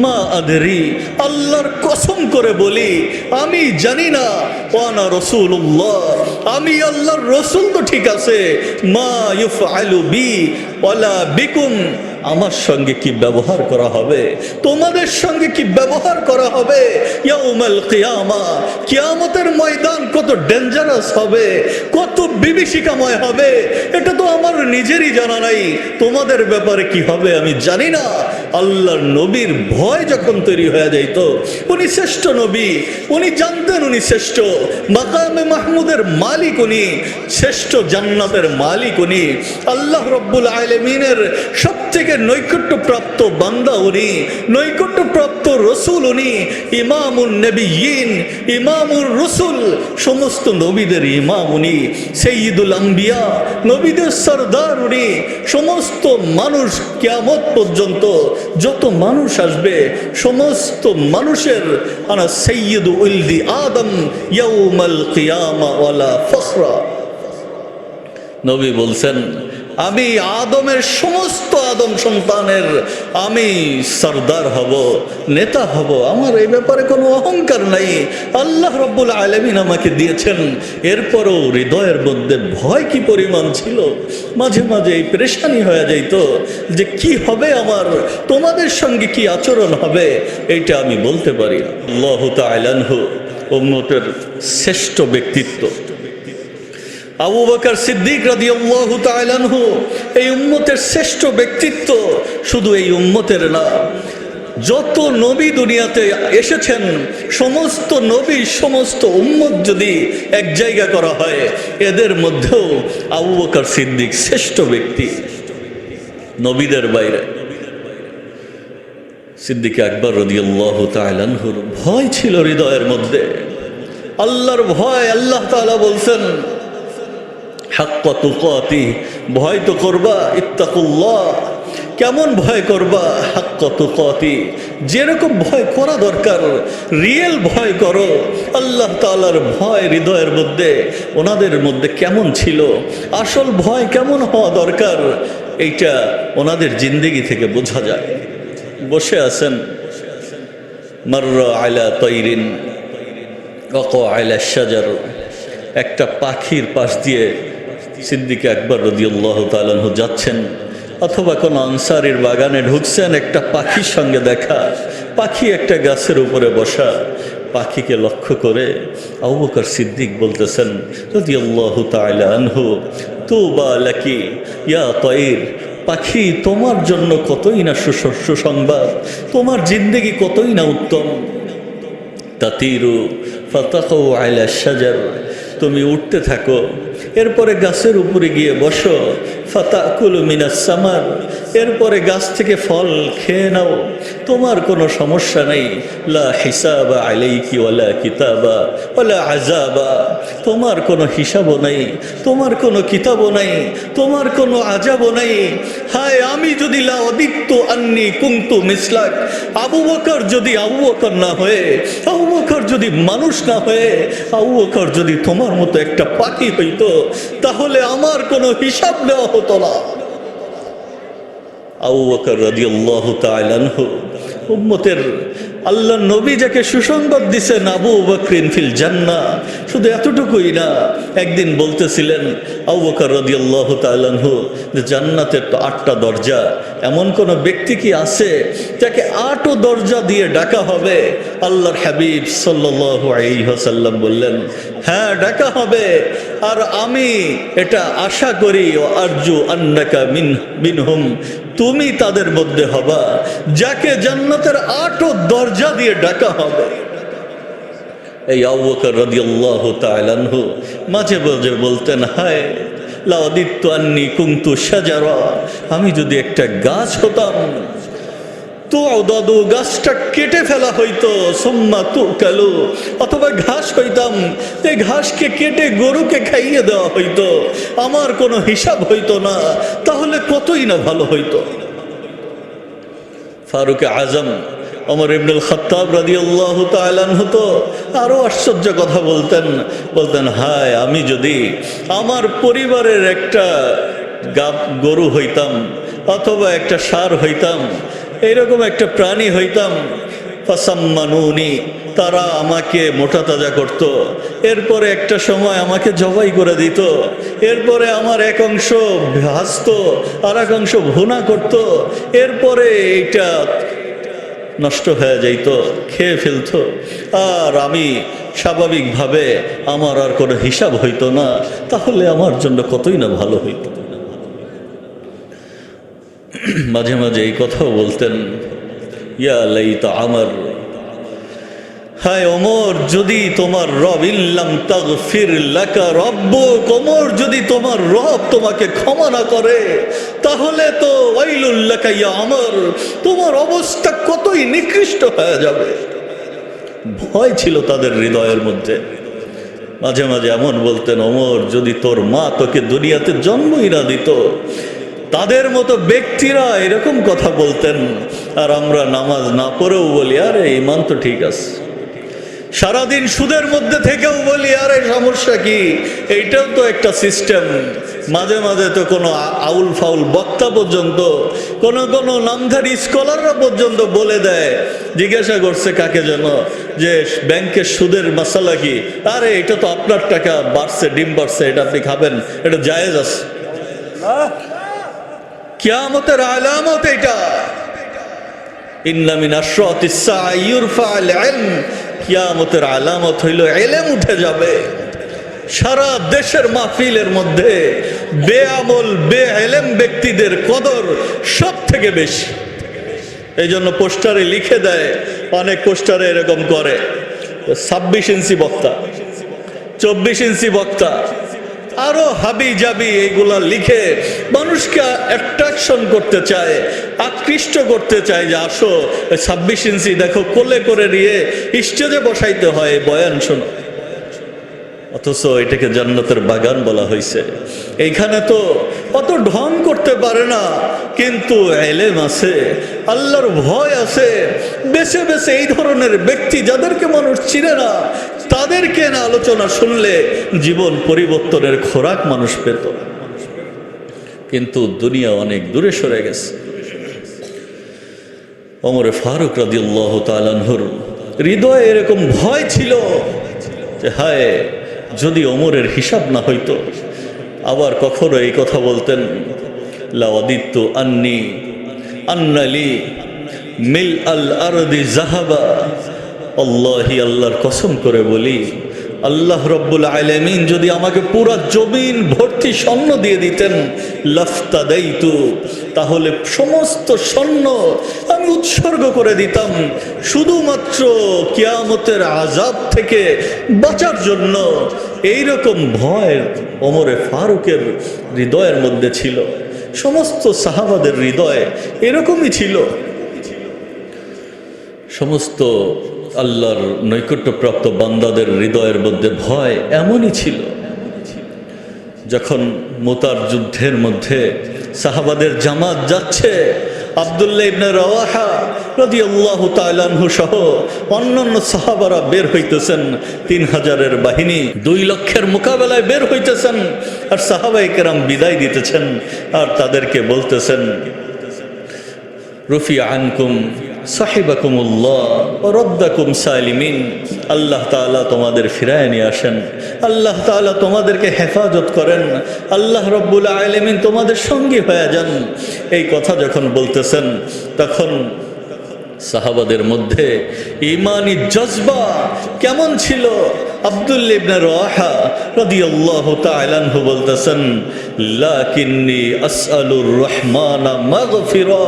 মা আদরি, আল্লাহর কসম করে বলি আমি জানি না। ওয়ানা রাসূলুল্লাহ, আমি আল্লাহর রাসূল তো ঠিক আছে, মা ইউফআলু বি ওয়ালা বিকুম, আমার সঙ্গে কি ব্যবহার করা হবে, তোমাদের সঙ্গে কি ব্যবহার করা হবে ইয়াউমাল কিয়ামা, কিয়ামতের ময়দান কত ডেঞ্জারাস হবে, কত বিভীষিকাময় হবে, এটা তো আমার নিজেরই জানা নাই, তোমাদের ব্যাপারে কি হবে আমি জানি না। আল্লাহর নবীর ভয় যখন তৈরি হয়ে যাইত, উনি শ্রেষ্ঠ নবী, উনি জানতেন উনি শ্রেষ্ঠ, মাকামে মাহমুদের মালিক উনি, শ্রেষ্ঠ জান্নাতের মালিক উনি, আল্লাহ রব্বুল আলামিনের সবথেকে নৈকট্যপ্রাপ্ত বান্দা উনি, নৈকট্যপ্রাপ্ত রসুল উনি, ইমামুন নবিয়্যিন, ইমামুর রসুল, সমস্ত নবীদের ইমাম উনি, সাইয়্যিদুল আম্বিয়া, নবীদের সরদার উনি, সমস্ত মানুষ কিয়ামত পর্যন্ত যত মানুষ আসবে সমস্ত মানুষের আনা সাইয়্যিদু উলদি আদম ইয়াউমাল কিয়ামা ওয়ালা ফখরা। নবী বলছেন, আমি আদমের সমস্ত আদম সন্তানের আমি সরদার হব, নেতা হব, আমার এই ব্যাপারে কোনো অহংকার নাই, আল্লাহ রব্বুল আলামিন আমাকে দিয়েছেন। এরপরও হৃদয়ের মধ্যে ভয় কি পরিমাণ ছিল, মাঝে মাঝে এই পেরেশানি হয়ে যাইত যে কি হবে আমার, তোমাদের সঙ্গে কি আচরণ হবে, এইটা আমি বলতে পারি না। আল্লাহু তাআলা আনহু উম্মতের শ্রেষ্ঠ ব্যক্তিত্ব, আবু বকর সিদ্দিক রাদিয়াল্লাহু তাআলা আনহু এই উম্মতের শ্রেষ্ঠ ব্যক্তিত্ব। শুধু এই উম্মতের না, যত নবী দুনিয়াতে এসেছেন সমস্ত নবী, সমস্ত উম্মত যদি এক জায়গা করা হয়, এদের মধ্যেও আবু বকর সিদ্দিক শ্রেষ্ঠ ব্যক্তি নবীদের বাইরে। সিদ্দিক আকবর রাদিয়াল্লাহু তাআলা আনহুর ভয় ছিল হৃদয়ের মধ্যে, আল্লাহর ভয়। আল্লাহ তাআলা বলছেন, হাক্কা তুকাতি, ভয় তো করবা, ইত্তাকুল্লাহ, কেমন ভয় করবা, হাক্কা তুকাতি, যেরকম ভয় করা দরকার রিয়েল ভয় করো। আল্লাহ তাআলার ভয় হৃদয়ের মধ্যে ওনাদের মধ্যে কেমন ছিল, আসল ভয় কেমন হওয়া দরকার, এইটা ওনাদের জিন্দেগি থেকে বোঝা যায়। বসে আছেন, মাররা আলা তাইরিন ওয়াকা আলা শাজার, একটা পাখির পাশ দিয়ে সিদ্দিক আকবর রাদিয়াল্লাহু তাআলা আনহু যাচ্ছেন, অথবা কোনো আনসারীর বাগানে ঢুকছেন, একটা পাখির সঙ্গে দেখা, পাখি একটা গাছের উপরে বসা, পাখিকে লক্ষ্য করে আবু বকর সিদ্দিক বলতেছেন রাদিয়াল্লাহু তাআলা আনহু, তুবা লাকি ইয়া তাইর, পাখি তোমার জন্য কতই না সুসংবাদ, তোমার জিন্দেগি কতই না উত্তম। তাতিরু ফাতাকু আলা শাজার, তুমি উঠতে থাকো, এরপরে গাছের উপরে গিয়ে বসো, ফাতাকুলু মিনাস সামার, এরপরে গাছ থেকে ফল খেয়ে নাও, তোমার কোনো সমস্যা নেই। লা হিসাবা আলাইকি ওয়ালা কিতাবা ওয়ালা আযাবা, তোমার কোনো হিসাবও নাই, তোমার কোনো কিতাবও নাই, তোমার কোনো আযাবও নাই। হায় আমি যদি লা ওয়াদিতু আন্নী কুনতু মিসলাক, আবু বকর যদি আবু বকর না হয়ে, আবু বকর যদি মানুষ না হয়ে, আবু বকর যদি তোমার মতো একটা পাখি হইতো, তাহলে আমার কোনো হিসাব নেওয়া হতো না। আবু বকর রাদিয়াল্লাহু তাআলা আনহু, উম্মতের আল্লাহ নবী যাকে সুসংবাদ দিছেন আবু বকরিন ফিল জান্নাহ, শুধু এতটুকুই না, একদিন বলতেছিলেন আবু বকর রাদিয়াল্লাহু তাআলা আনহু যে জান্নাতের তো 8টা দরজা, এমন কোন ব্যক্তি কি আছে যাকে 8ও দরজা দিয়ে ডাকা হবে? আল্লাহর হাবিব সাল্লাল্লাহু আলাইহি ওয়াসাল্লাম বললেন, হ্যাঁ ডাকা হবে, আর আমি এটা আশা করি ও আরজু আন্নাকা মিনহুম, তুমি তাদের মধ্যে হবা যাকে জান্নাতের 8ও দরজা দিয়ে ডাকা হবে। এই আবু বকর রাদিয়াল্লাহু তাআলা আনহু মাঝে মাঝে বলতেন, হায় লাওয়াদিত্তু আন্নী কুনতু শাজারা, আমি যদি একটা গাছ হতাম, তো দাদু গাছটা কেটে ফেলা হইতো, সুম্মা তুকালু, অথবা ঘাস হইতাম, এই ঘাসকে কেটে গরুকে খাইয়ে দেওয়া হইতো, আমার কোনো হিসাব হইতো না, তাহলে কতই না ভালো হইতো। ফারুক আজম ওমর ইবনুল খাত্তাব রাদিয়াল্লাহু তাআলা আনহু তো আরো আশ্চর্য কথা বলতেন, হায় আমি যদি আমার পরিবারের একটা গরু হইতাম অথবা একটা ষাঁড় হইতাম, এইরকম একটা প্রাণী হইতাম, ফাসাম্মানুনি, তারা আমাকে মোটা তাজা করত, এরপরে একটা সময় আমাকে জবাই করে দিত, এরপরে আমার এক অংশ ভাজত আর এক অংশ ভুনা করত, এরপরে এইটা নষ্ট হয়ে যাইত, খেয়ে ফেলতো, আর আমি স্বাভাবিকভাবে আমার আর কোনো হিসাব হইতো না, তাহলে আমার জন্য কতই না ভালো হইত। মাঝে মাঝে এই কথাও বলতেন, ইয়া লাইতা আমার, হায় ওমর যদি তোমার রব, ইল্লাম তাগফির লাকা রব্বুক, ওমর যদি তোমার রব তোমাকে ক্ষমা না করে, তাহলে তো ওয়াইলুল লাকা ইয়া ওমর, তোমার অবস্থা কতই নিকৃষ্ট হয়ে যাবে। ভয় ছিল তাদের হৃদয়ের মধ্যে। মাঝে মাঝে এমন বলতেন, ওমর যদি তোর মা তোকে দুনিয়াতে জন্মই না দিত। তাদের মতো ব্যক্তিরা এরকম কথা বলতেন, আর আমরা নামাজ না পড়েও বলি আরে ঈমান তো ঠিক আছে, সারাদিন সুদের মধ্যে থেকেও বলি আরে সমস্যা কি, এইটাও তো একটা সিস্টেম। মাঝে মাঝে তো কোনো আউল ফাউল বক্তা পর্যন্ত, কোনো নামধারী স্কলাররা পর্যন্ত বলে দেয়, জিজ্ঞাসা করছে কাকে যেন যে ব্যাংকের সুদের মাসালা কি, আরে এটা তো আপনার টাকা বাড়ছে, ডিম বাড়ছে, এটা আপনি খাবেন, এটা জায়েজ আছে। কিয়ামতের আলামত এটা, ইন্না মিন আশরাতিস সাআ ইরফা'আল ইলম, কিয়ামতের আলামত হইল ইলম উঠে যাবে। সারা দেশের মাহফিলের মধ্যে বেআমল বেইলম ব্যক্তিদের কদর সব থেকে বেশি। এই জন্য পোস্টারে লিখে দেয়, অনেক পোস্টারে এরকম করে 26 ইঞ্চি বক্তা, 24 ইঞ্চি বক্তা, আরো হাবি জাবি এইগুলা লিখে মানুষকে অ্যাট্রাকশন করতে চায়, আকৃষ্ট করতে চায় যে আসো 26 ইঞ্চি দেখো, কোলে করে নিয়ে স্টেজে বসাইতে হয় বয়ান শোনো। অথচ এটাকে জান্নাতের বাগান বলা হয়েছে। এইখানে তো অত ঢং করতে পারে না, কিন্তু ইলম আছে, আল্লাহর ভয় আছে। বেছে বেছে এই ধরনের ব্যক্তি যাদেরকে মানুষ চিনে না, তাদেরকে না আলোচনা শুনলে জীবন পরিবর্তনের খোরাক মানুষ পেত। কিন্তু দুনিয়া অনেক দূরে সরে গেছে। ওমর ফারুক রাদিয়াল্লাহু তাআলা আনহুর হৃদয়ে এরকম ভয় ছিল যে হায় যদি ওমরের হিসাব না হইতো। আবার কখনো এই কথা বলতেন, লাওয়াদিত্তু আন্নি আন্নালি মিল আল আরদি জাহাবা, আল্লাহি, আল্লাহর কসম করে বলি, আল্লাহ রব্বুল আলামিন যদি আমাকে পুরা জমিন ভর্তি স্বর্ণ দিয়ে দিতেন, লাফতাদাইতু, তাহলে সমস্ত স্বর্ণ আমি উৎসর্গ করে দিতাম শুধুমাত্র কিয়ামতের আযাব থেকে বাঁচার জন্য। এইরকম ভয় ওমরে ফারুকের হৃদয়ের মধ্যে ছিল। সমস্ত সাহাবাদের হৃদয়ে এরকমই ছিল। সমস্ত আল্লাহর নৈকট্যপ্রাপ্ত বান্দাদের হৃদয়ের মধ্যে ভয় এমনই ছিল। যখন মুতার যুদ্ধের মধ্যে সাহাবাদের জামাত যাচ্ছে, আব্দুল্লাহ ইবনে রাওয়াহা রাদিয়াল্লাহু তাআলা আনহু সহ অন্যান্য সাহাবারা বের হইতেছেন, 3000-এর বাহিনী 2 লক্ষের মোকাবেলায় বের হইতেছেন, আর সাহাবায়ে কেরাম বিদায় দিতেছেন, আর তাদেরকে বলতেছেন রুফি আনকুম সাহিবাকুমুল্লাহ ও রদ্দাকুম সালিমিন। আল্লাহ তাআলা তোমাদের ফিরায় নিয়ে আসেন, আল্লাহ তাআলা তোমাদেরকে হেফাজত করেন, আল্লাহ রব্বুল আলামিন তোমাদের সঙ্গী হয়ে যান। এই কথা যখন বলতেছেন তখন সাহাবাদের মধ্যে ঈমানি জজবা কেমন ছিল। আব্দুল্লাহ ইবনে রাওয়াহা রাদিয়াল্লাহু তাআলা আনহু বলতেছেন, লাকিন্নী আসআলুর রহমানা মাগফিরা।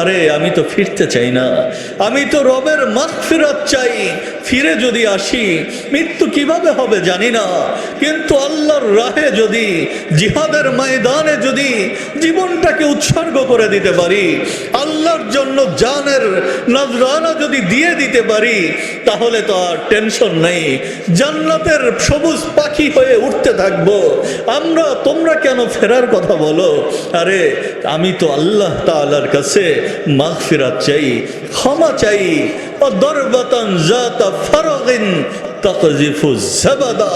আরে আমি তো ফিরতে চাই না, আমি তো রবের মাগফিরাত চাই। ফিরে যদি আসি, মৃত্যু কিভাবে হবে জানি না, কিন্তু আল্লাহর রাহে যদি, জিহাদের ময়দানে যদি জীবনটাকে উৎসর্গ করে দিতে পারি, আল্লাহর জন্য জানের নজরানা যদি দিয়ে দিতে পারি, তাহলে তো আর টেনশন নেই, জান্নাতের সবুজ পাখি হয়ে উঠতে থাকবো আমরা। তোমরা কেন ফেরার কথা বলো? আরে আমি তো আল্লাহ তাআলার কাছে মাগফিরাত চাই, ক্ষমা চাই। ও দরবাতান জাতা ফারাগিন তাকজিফু জাবাদা।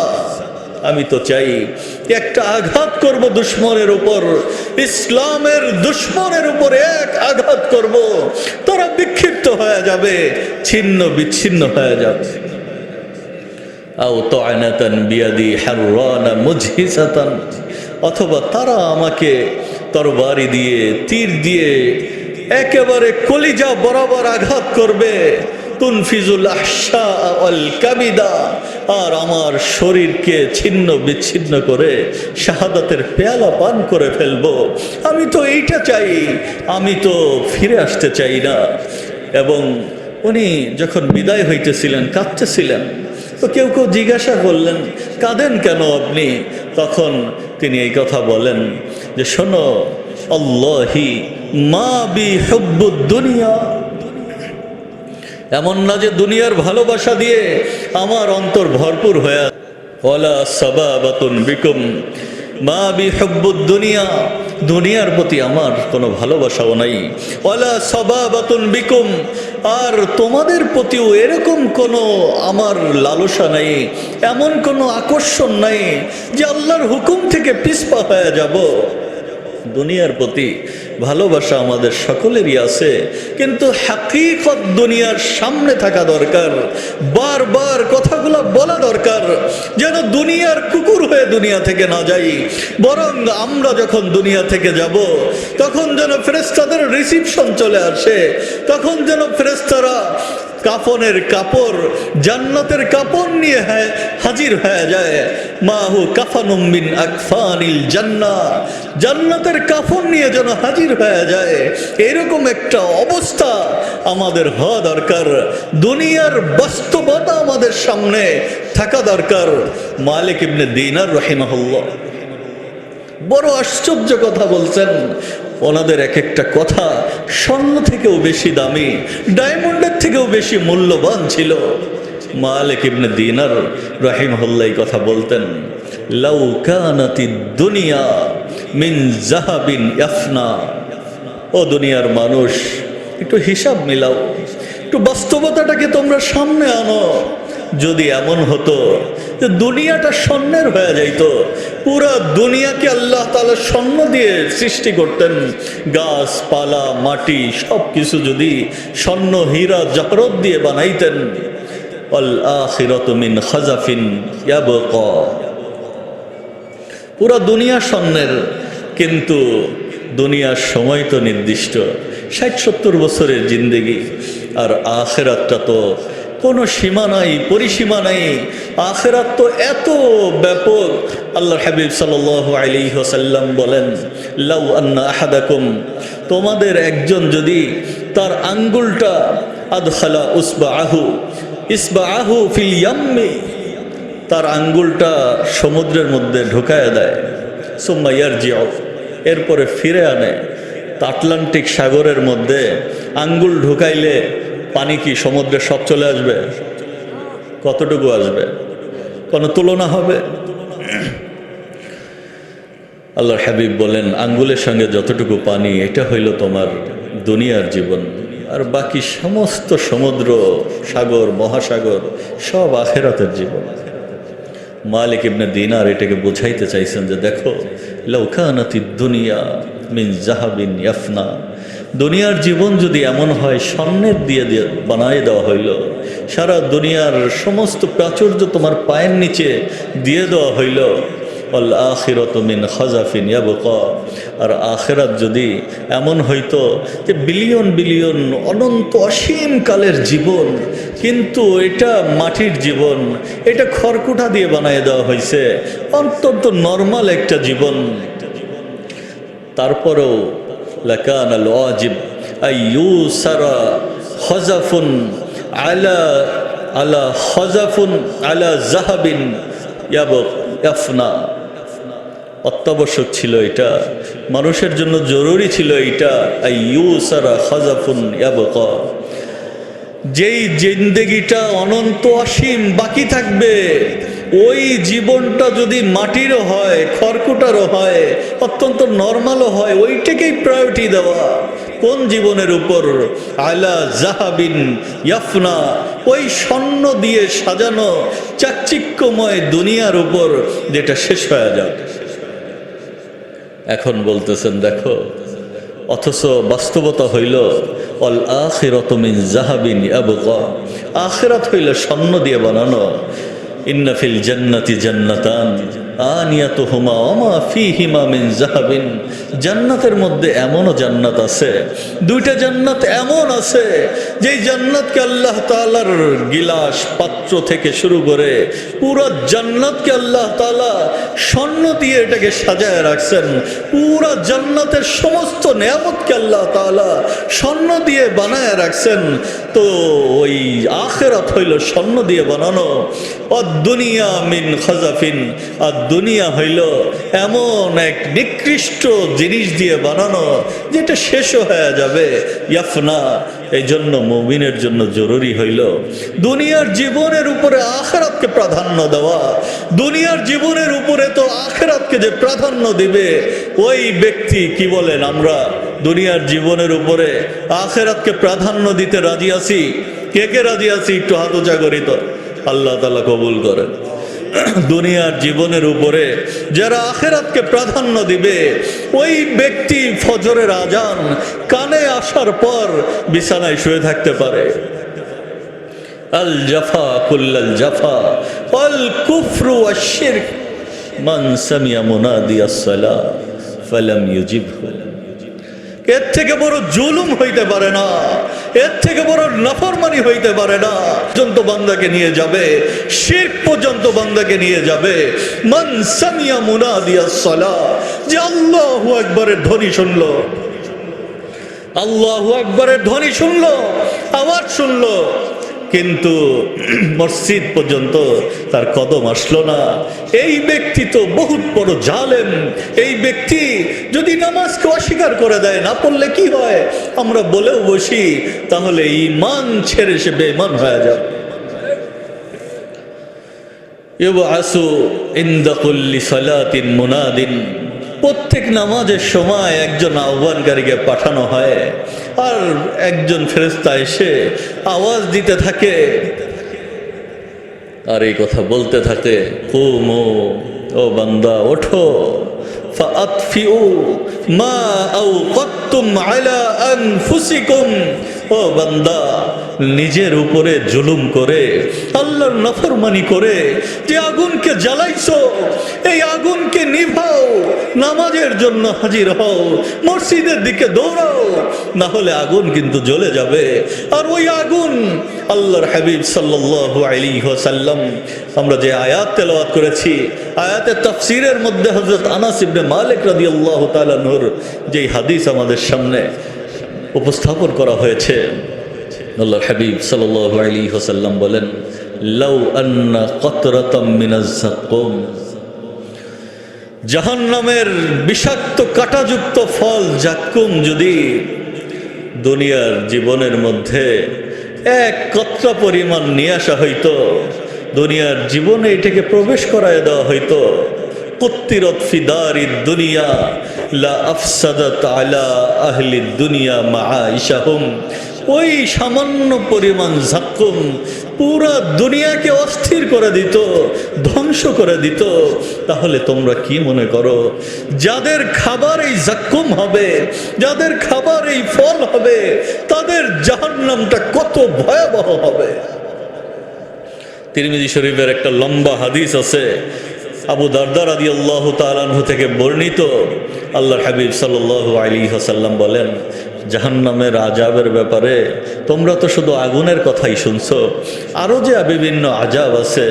আমি তো চাই একটা আঘাত করব দুশমনের উপর, ইসলামের দুশমনের উপর এক আঘাত করব, তারা বিক্ষিপ্ত হয়ে যাবে, ছিন্ন বিচ্ছিন্ন হয়ে যাবে। আও তা'নাতান বিয়াদি হাররানা মুজহিসাতান, অথবা তারা আমাকে তরবারি দিয়ে, তীর দিয়ে একেবারে কলিজা বরাবর আঘাত করবে। তুনফিজুল আহশা ওয়াল কাবিদা, আর আমার শরীরকে ছিন্ন বিচ্ছিন্ন করে শাহাদাতের পেয়ালা পান করে ফেলবো। আমি তো এইটা চাই, আমি তো ফিরে আসতে চাই না। এবং উনি যখন বিদায় হইতেছিলেন কাঁদতেছিলেন, তো কেউ কেউ জিজ্ঞাসা করলেন, কাঁদেন কেন আপনি? তখন তিনি এই কথা বলেন যে, শোনো, আল্লাহি মা বি হুব্বুদ দুনিয়া, এমন না যে দুনিয়ার ভালোবাসা দিয়ে আমার অন্তর ভরপুর হয়ে, ওয়ালা সাবাবাতুন বিকুম মা বি হুব্বুদ দুনিয়া, দুনিয়ার প্রতি আমার কোনো ভালোবাসাও নাই। ওয়ালা সাবাবাতুন বিকুম, আর তোমাদের প্রতিও এরকম কোনো আমার লালসা নাই, এমন কোনো আকর্ষণ নাই যে আল্লাহর হুকুম থেকে পিছপা হয়ে যাব। দুনিয়ার প্রতি ভালোবাসা আমাদের সকলেরই আছে, কিন্তু হাকিকত দুনিয়ার সামনে থাকা দরকার। বারবার কথাগুলো বলা দরকার, যেন দুনিয়ার কুকুর হয়ে দুনিয়া থেকে না যাই, বরং আমরা যখন দুনিয়া থেকে যাব তখন যেন ফেরেশতাদের রিসিপশন চলে আসে, তখন যেন ফেরেশতারা কাফনের কাপড়, জান্নাতের কাপড় নিয়ে হাজির হয়ে যায়। মাহু কাফানুম মিন আকফানিল জান্নাহ, জান্নাতের কাফন নিয়ে যেন হাজির হয়ে যায়। এরকম একটা অবস্থা আমাদের হওয়া দরকার। দুনিয়ার বাস্তবতা আমাদের সামনে থাকা দরকার। মালিক ইবনে দিনার রাহিমাহুল্লাহ বড় আশ্চর্য কথা বলছেন। ওনাদের এক একটা কথা স্বর্ণ থেকেও বেশি দামি, ডায়মন্ডের থেকেও বেশি মূল্যবান ছিল। মালিক ইবনে দিনার রাহিমাহুল্লাহ কথা বলতেন, লাউ কানাতিদ দুনিয়া মিন যাহাবিন ইয়াফনা। ও দুনিয়ার মানুষ, একটু হিসাব মিলাও, একটু বাস্তবতাটাকে তোমরা সামনে আনো। যদি এমন হতো যে দুনিয়াটা স্বর্ণের হয়ে যাইত, পুরা দুনিয়াকে আল্লাহ তাআলা স্বর্ণ দিয়ে সৃষ্টি করতেন, গাছপালা মাটি সব কিছু যদি স্বর্ণ হীরা জহরত দিয়ে বানাইতেন, আল আখিরাতু মিন খাজাফিন ইয়াবকা, পুরা দুনিয়া স্বর্ণের, কিন্তু দুনিয়ার সময় তো নির্দিষ্ট, ৬০-৭০ বছরের জিন্দেগি। আর আখিরাতটা তো কোনো সীমা নাই, পরিসীমা নাই। আখিরাত তো এত ব্যাপক। আল্লাহর হাবিব সাল্লাল্লাহু আলাইহি ওয়াসাল্লাম বলেন, লাউ আন্না আহাদাকুম, তোমাদের একজন যদি তার আঙ্গুলটা আদখালা ইসবাআহু ফিল ইয়াম্মি, তার আঙ্গুলটা সমুদ্রের মধ্যে ঢুকায় দেয়, সুম্মা ইয়ারজিউ, এরপরে ফিরে আনে, আটলান্টিক সাগরের মধ্যে আঙ্গুল ঢুকাইলে পানি কি সমুদ্রে সব চলে আসবে? কতটুকু আসবে? কোনো তুলনা হবে? আল্লাহর হাবিব বলেন, আঙ্গুলের সঙ্গে যতটুকু পানি, এটা হইল তোমার দুনিয়ার জীবন, আর বাকি সমস্ত সমুদ্র, সাগর, মহাসাগর সব আখিরাতের জীবন। মালিক ইবনে দিনার এটাকে বোঝাইতে চাইছেন যে দেখো, লাউ কানাতিদ দুনিয়া মিন যাহাবিন ইয়াফনা, দুনিয়ার জীবন যদি এমন হয় স্বর্ণের দিয়ে বানায় দেওয়া হইল, সারা দুনিয়ার সমস্ত প্রাচুর্য তোমার পায়ের নিচে দিয়ে দেওয়া হইল, আল আখিরাত মিন খাজাফিন ইয়াবকা, আর আখিরাত যদি এমন হইতো যে বিলিয়ন বিলিয়ন অনন্ত অসীম কালের জীবন, কিন্তু এটা মাটির জীবন, এটা খড়কুটা দিয়ে বানিয়ে দেওয়া হয়েছে, অত্যন্ত নর্মাল একটা জীবন, তারপরেও লাকান আল ওয়াজিব আইয়ুসারা খাজাফুন আলা আলা খাজাফুন আলা যাহাবিন ইয়াফনা, অত্যাবশ্যক ছিল এটা, মানুষের জন্য জরুরি ছিল এটা, আইয়ুসারা খাজাফুন ইয়াবকা, যেই জিন্দেগিটা অনন্ত অসীম বাকি থাকবে, ওই জীবনটা যদি মাটিরও হয়, খড়কুটারও হয়, অত্যন্ত নর্মালও হয়, ওইটাকেই প্রায়োরিটি দেওয়া। কোন জীবনের উপর? আলা জাহাবিন ইয়াফনা, ওই স্বর্ণ দিয়ে সাজানো চাকচিক্যময় দুনিয়ার উপর, যেটা শেষ হয়ে যাবে। এখন বলতেছেন দেখো, অথচ বাস্তবতা হইল অল আখিরাতু মিন যাহাবিন ইয়াবকা, আখিরাত হইল স্বর্ণ দিয়ে বানানো। ইন্না ফিল জান্নাতি জান্নাতান আনিয়াতুহুমা ওয়া মা ফীহিমা মিন যাহাবিন, জান্নাতের মধ্যে এমনও জান্নাত আছে, দুইটা জান্নাত এমন আছে যেই জান্নাতকে আল্লাহ তাআলার গিলাস পাত্র থেকে শুরু করে পুরো জান্নাতকে আল্লাহ তাআলা স্বর্ণ দিয়ে এটাকে সাজায় রাখছেন, পুরো জান্নাতের সমস্ত নেয়ামতকে আল্লাহ তাআলা স্বর্ণ দিয়ে বানায় রাখছেন। তো ওই আখিরাত হইল স্বর্ণ দিয়ে বানানো। দুনিয়া মিন খাজাফিন, আর দুনিয়া হইল এমন এক নিকৃষ্ট জিনিস দিয়ে বানানো যেটা শেষ হয়ে যাবে, ইয়াফনা। এই জন্য মুমিনের জন্য জরুরি হইল দুনিয়ার জীবনের উপরে আখিরাতকে প্রাধান্য দেওয়া। দুনিয়ার জীবনের উপরে তো আখিরাতকে যে প্রাধান্য দিবে, ওই ব্যক্তি কি বলেন, আমরা দুনিয়ার জীবনের উপরে আখিরাতকে প্রাধান্য দিতে রাজি আছি? কে কে রাজি আছি? একটু হাত উঁচা করি তো, আল্লাহ তাআলা কবুল করেন। দুনিয়ার জীবনের উপরে যারা আখিরাতকে প্রাধান্য দিবে, ওই ব্যক্তি ফজরের আজান কানে আসার পর বিছানায় শুয়ে থাকতে পারে। আল জাফা কুল্লাল জাফা আল কুফরু ওয়াশ শিরক মান সামিয়া মুনাদিয়াস সালাহ ফালাম ইউজিবহু। এর থেকে বড় জুলুম হইতে পারে না, এর থেকে বড় নাফরমানি হইতে পারে না। পর্যন্ত বান্দাকে নিয়ে যাবে, শিরক পর্যন্ত বান্দাকে নিয়ে যাবে। মান সামিয়া মুনাদিয়াস সালাহ, যে আল্লাহু আকবারের ধ্বনি শুনলো, আল্লাহু আকবারের ধ্বনি শুনলো, আওয়াজ শুনলো, কিন্তু মসজিদ পর্যন্ত তার কদম আসলো না, এই ব্যক্তি তো বহুত বড় জালেম। এই ব্যক্তি যদি নামাজকে অস্বীকার করে দেয়, না পড়লে কি হয় আমরা বলেও বসি, তাহলে ঈমান ছেড়ে সে বেঈমান হয়ে যাবে। ইউবআসু ইনদা কুল্লি সালাতিন মুনাদিন, প্রত্যেক নামাজের সময় একজন আহ্বানকারীকে পাঠানো হয়, আর একজন ফেরেশতা এসে আওয়াজ দিতে থাকে, আর এই কথা বলতে থাকে, কুমু, ও বান্দা ওঠো, ফাআতফিউ মা আওকাতুম আলা আনফুসিকুম, ও বান্দা নিজের উপরে জুলুম করে, আল্লাহর নাফরমানি করে যে আগুনকে জ্বালাইছো, এই আগুনকে নিভাও, নামাজের জন্য হাজির হও, মসজিদের দিকে দৌড়াও, না হলে আগুন কিন্তু জ্বলে যাবে। আর ওই আগুন আল্লাহর হাবিব সাল্লাল্লাহু আলাইহি ওয়াসাল্লাম, আমরা যে আয়াত তেলাওয়াত করেছি, আয়াতের তাফসীরের মধ্যে হযরত আনাস ইবনে মালিক রাদিয়াল্লাহু তাআলা আনহুর যে হাদিস আমাদের সামনে উপস্থাপন করা হয়েছে, আল্লাহর হাবিব সাল্লাল্লাহু আলাইহি ওয়াসাল্লাম বলেন, লাউ আন্না কতরাতাম মিনাজ যাকুম, জাহান্নামের বিষাক্ত কাঁটাযুক্ত ফল যাক্কুম যদি দুনিয়ার জীবনের মধ্যে এক কতরা পরিমাণ নিয়ে আসা হইতো, দুনিয়ার জীবনে এটাকে প্রবেশ করায় দেওয়া হইতো, কুত্তিরাত ফি দারিদ দুনিয়া লা আফসাদাত আলা আহলি দুনিয়া মাআইশাহুম, ওই সামান্য পরিমাণ জাক্কুম পুরা দুনিয়াকে অস্থির করে দিত, ধ্বংস করে দিত। তাহলে তোমরা কি মনে করো যাদের খাবার এই জাক্কুম হবে, যাদের খাবার এই ফল হবে, তাদের জাহান্নামটা কত ভয়াবহ হবে। তিরমিজি শরীফের একটা লম্বা হাদিস আছে, আবু দারদা রাদিয়াল্লাহু তাআলা আনহু থেকে বর্ণিত। আল্লাহর হাবিব সাল্লাল্লাহু আলাইহি ওয়াসাল্লাম বলেন, জাহান্নামের আযাবের ব্যাপারে তোমরা তো শুধু আগুনের কথাই শুনছো, আরও যে বিভিন্ন আযাব আছে,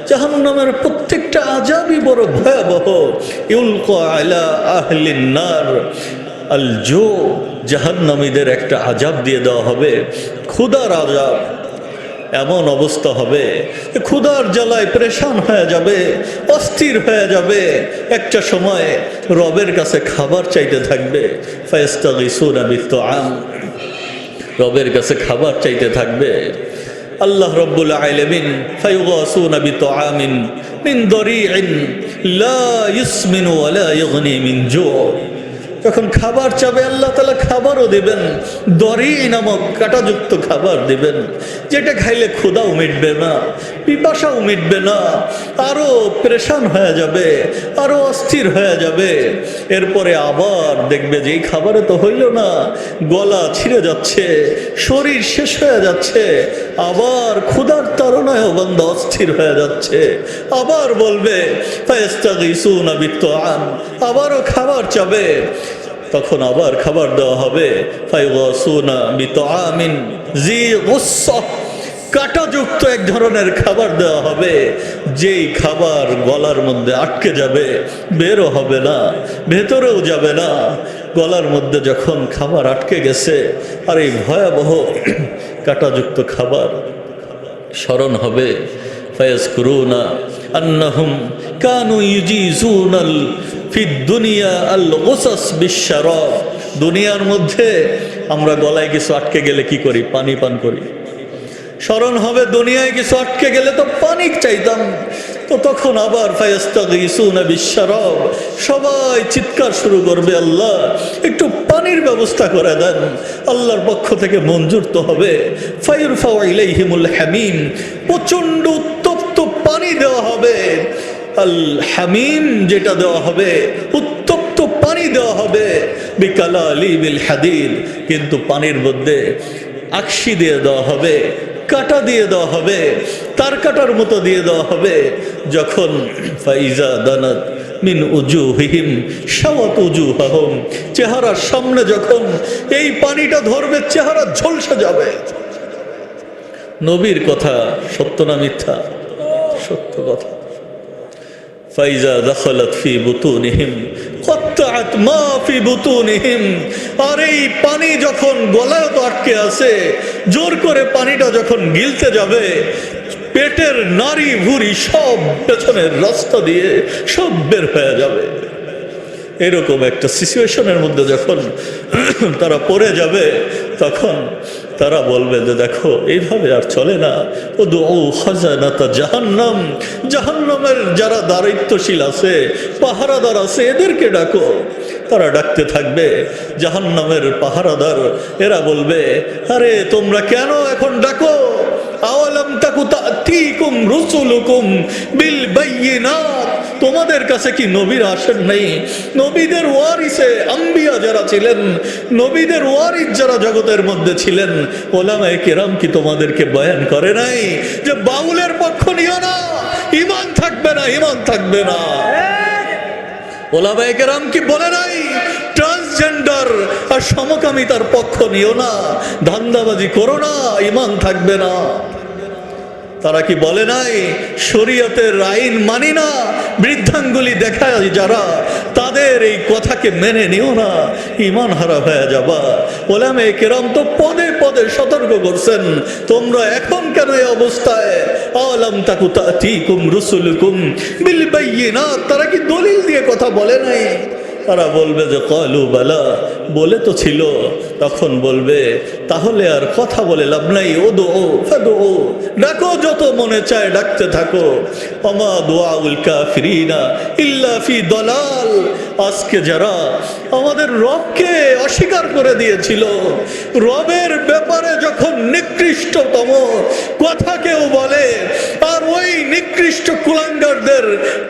জাহান্নামের প্রত্যেকটা আযাবই বড় ভয়াবহ। ইউলকা আলা আহলিন নার আল জু, জাহান্নামীদের একটা আযাব দিয়ে দেওয়া হবে, ক্ষুধার আযাব। এমন অবস্থা হবে ক্ষুধার জ্বালায় পেরেশান হয়ে যাবে, অস্থির হয়ে যাবে। একটা সময় রবের কাছে খাবার চাইতে থাকবে, ফায়াস্তাগিসুনা বিত্তাআম, রবের কাছে খাবার চাইতে থাকবে। আল্লাহ রাব্বুল আলামিন ফায়ুগাসুনা বিত্তাআমিন মিন দরিইন লা ইসমিনু ওয়া লা ইগনি মিন জু। যখন খাবার চাবে আল্লাহ তাআলা খাবারও দিবেন, দরি নামক কাঁটাযুক্ত খাবার দিবেন, যেটা খাইলে ক্ষুধাও মিটবে না, পিপাসাও মিটবে না, আরও পেরেশান হয়ে যাবে, আরও অস্থির হয়ে যাবে। এরপরে আবার দেখবে যে এই খাবারে তো হইল না, গলা ছিঁড়ে যাচ্ছে, শরীর শেষ হয়ে যাচ্ছে, আবার ক্ষুধার তাড়নায় বান্দা অস্থির হয়ে যাচ্ছে। আবার বলবে ফায়াস্তাগিসুনা বিত্তাআম, আবারও খাবার চাবে, তখন আবার খাবার দেওয়া হবে। ফায়ুগাসুনা বিত্তাআমিন জি গুসসাহ, কাঁটাযুক্ত এক ধরনের খাবার দেওয়া হবে, যেই খাবার গলার মধ্যে আটকে যাবে, বেরও হবে না, ভেতরেও যাবে না। গলার মধ্যে যখন খাবার আটকে গেছে, আর এই ভয়াবহ কাঁটাযুক্ত খাবার স্মরণ হবে, ফায়াজকুরুনা আন্নাহুম কানু ইউজিজুনাল ফিদ দুনিয়া আল গুসাস বিশরাব। দুনিয়ার মধ্যে আমরা গলায় কিছু আটকে গেলে কি করি? পানি পান করি। স্মরণ হবে দুনিয়ায় কিছু আটকে গেলে তো পানি চাইতাম। তো তখন আবার ফায়াস্তাগিসুনা বিশরাব, সবাই চিৎকার শুরু করবে, আল্লাহ একটু পানির ব্যবস্থা করে দেন। আল্লাহর পক্ষ থেকে মঞ্জুর তো হবে। ফায়ুরফাউ ইলাইহিমুল হামিম, প্রচণ্ড উত্তপ্ত পানি দেওয়া হবে। আল হামিম যেটা দেওয়া হবে, উত্তপ্ত পানি দেওয়া হবে। বিকালালি বিল হাদিদ, কিন্তু পানির মধ্যে আকশি দিয়ে দেওয়া হবে, কাটা দিয়ে দেওয়া হবে, তার কাটার মতো দিয়ে দেওয়া হবে। যখন ফাইজা দানাত মিন উজুহিহিম শাওয়াত উজুহাহুম, চেহারার সামনে যখন এই পানিটা ধরবে, চেহারা ঝলসে যাবে। নবীর কথা সত্য না মিথ্যা? সত্য কথা। ফাইজা দাখালাত ফি বুতুনিহিম কাত্তাআত মা ফি বুতুনিহিম, আর এই পানি যখন গলায় তো আটকে আছে, জোর করে পানিটা যখন গিলতে যাবে, পেটের নাড়ি ভুঁড়ি সব পেছনের রাস্তা দিয়ে সব বের হয়ে যাবে। এরকম একটা সিচুয়েশনের মধ্যে যখন তারা পড়ে যাবে, তখন তারা বলবে যে দেখো এইভাবে আর চলে না, উদউ খাজানাতা জাহান্নাম, জাহান্নামের যারা দায়িত্বশীল আছে, পাহারাদার আছে, এদেরকে ডাকো। তারা ডাকতে থাকবে জাহান্নামের পাহারাদার, এরা বলবে আরে তোমরা কেন এখন ডাকো? আওয়ালাম তাকু তা'তিকুম রুসুলুকুম বিল বায়িনাত, তোমাদের কাছে কি নবীরা আসেন নাই? নবীদের ওয়ারিসে আম্বিয়া যারা ছিলেন, নবীদের ওয়ারিস যারা জগতের মধ্যে ছিলেন, ওলামায়ে কেরাম কি তোমাদেরকে বয়ান করে নাই যে বাউলের পক্ষ নিও না, ঈমান থাকবে না, ঈমান থাকবে না? ওলামায়ে কেরাম কি বলে নাই ট্রান্সজেন্ডার আর সমকামিতার পক্ষ নিও না, ধান্দাবাজি করো না, ঈমান থাকবে না? তারা কি বলে নাই শরীয়তের আইন মানি না, বৃদ্ধাঙ্গুলি দেখায় যারা, তাদের এই কথাকে মেনে নিও না, ঈমান হারা হয়ে যাবা? ওলামায়ে কেরাম তো পদে পদে সতর্ক করছেন, তোমরা এখন কেন এই অবস্থায়? আলাম তাকু তা'তিকুম রুসুলুকুম বিল বায়িনাত, তারা কি দলিল দিয়ে কথা বলে নাই? তারা বলবে যে ক্বালু বালা বলে তো ছিল, তখন বলবে তাহলে আর কথা বলে লাভ নাই, উদউ ফাদউ, ডাকো যত মনে চায় ডাকতে থাকো। ওমা দুআউল কাফিরিনা ইল্লা ফি দালাল। আজকে যারা আমাদের রবকে অস্বীকার করে দিয়েছিল, রবের ব্যাপারে যখন নিকৃষ্টতম কথা কেউ বলে, আর ওই নিকৃষ্ট কুলাঙ্গারদের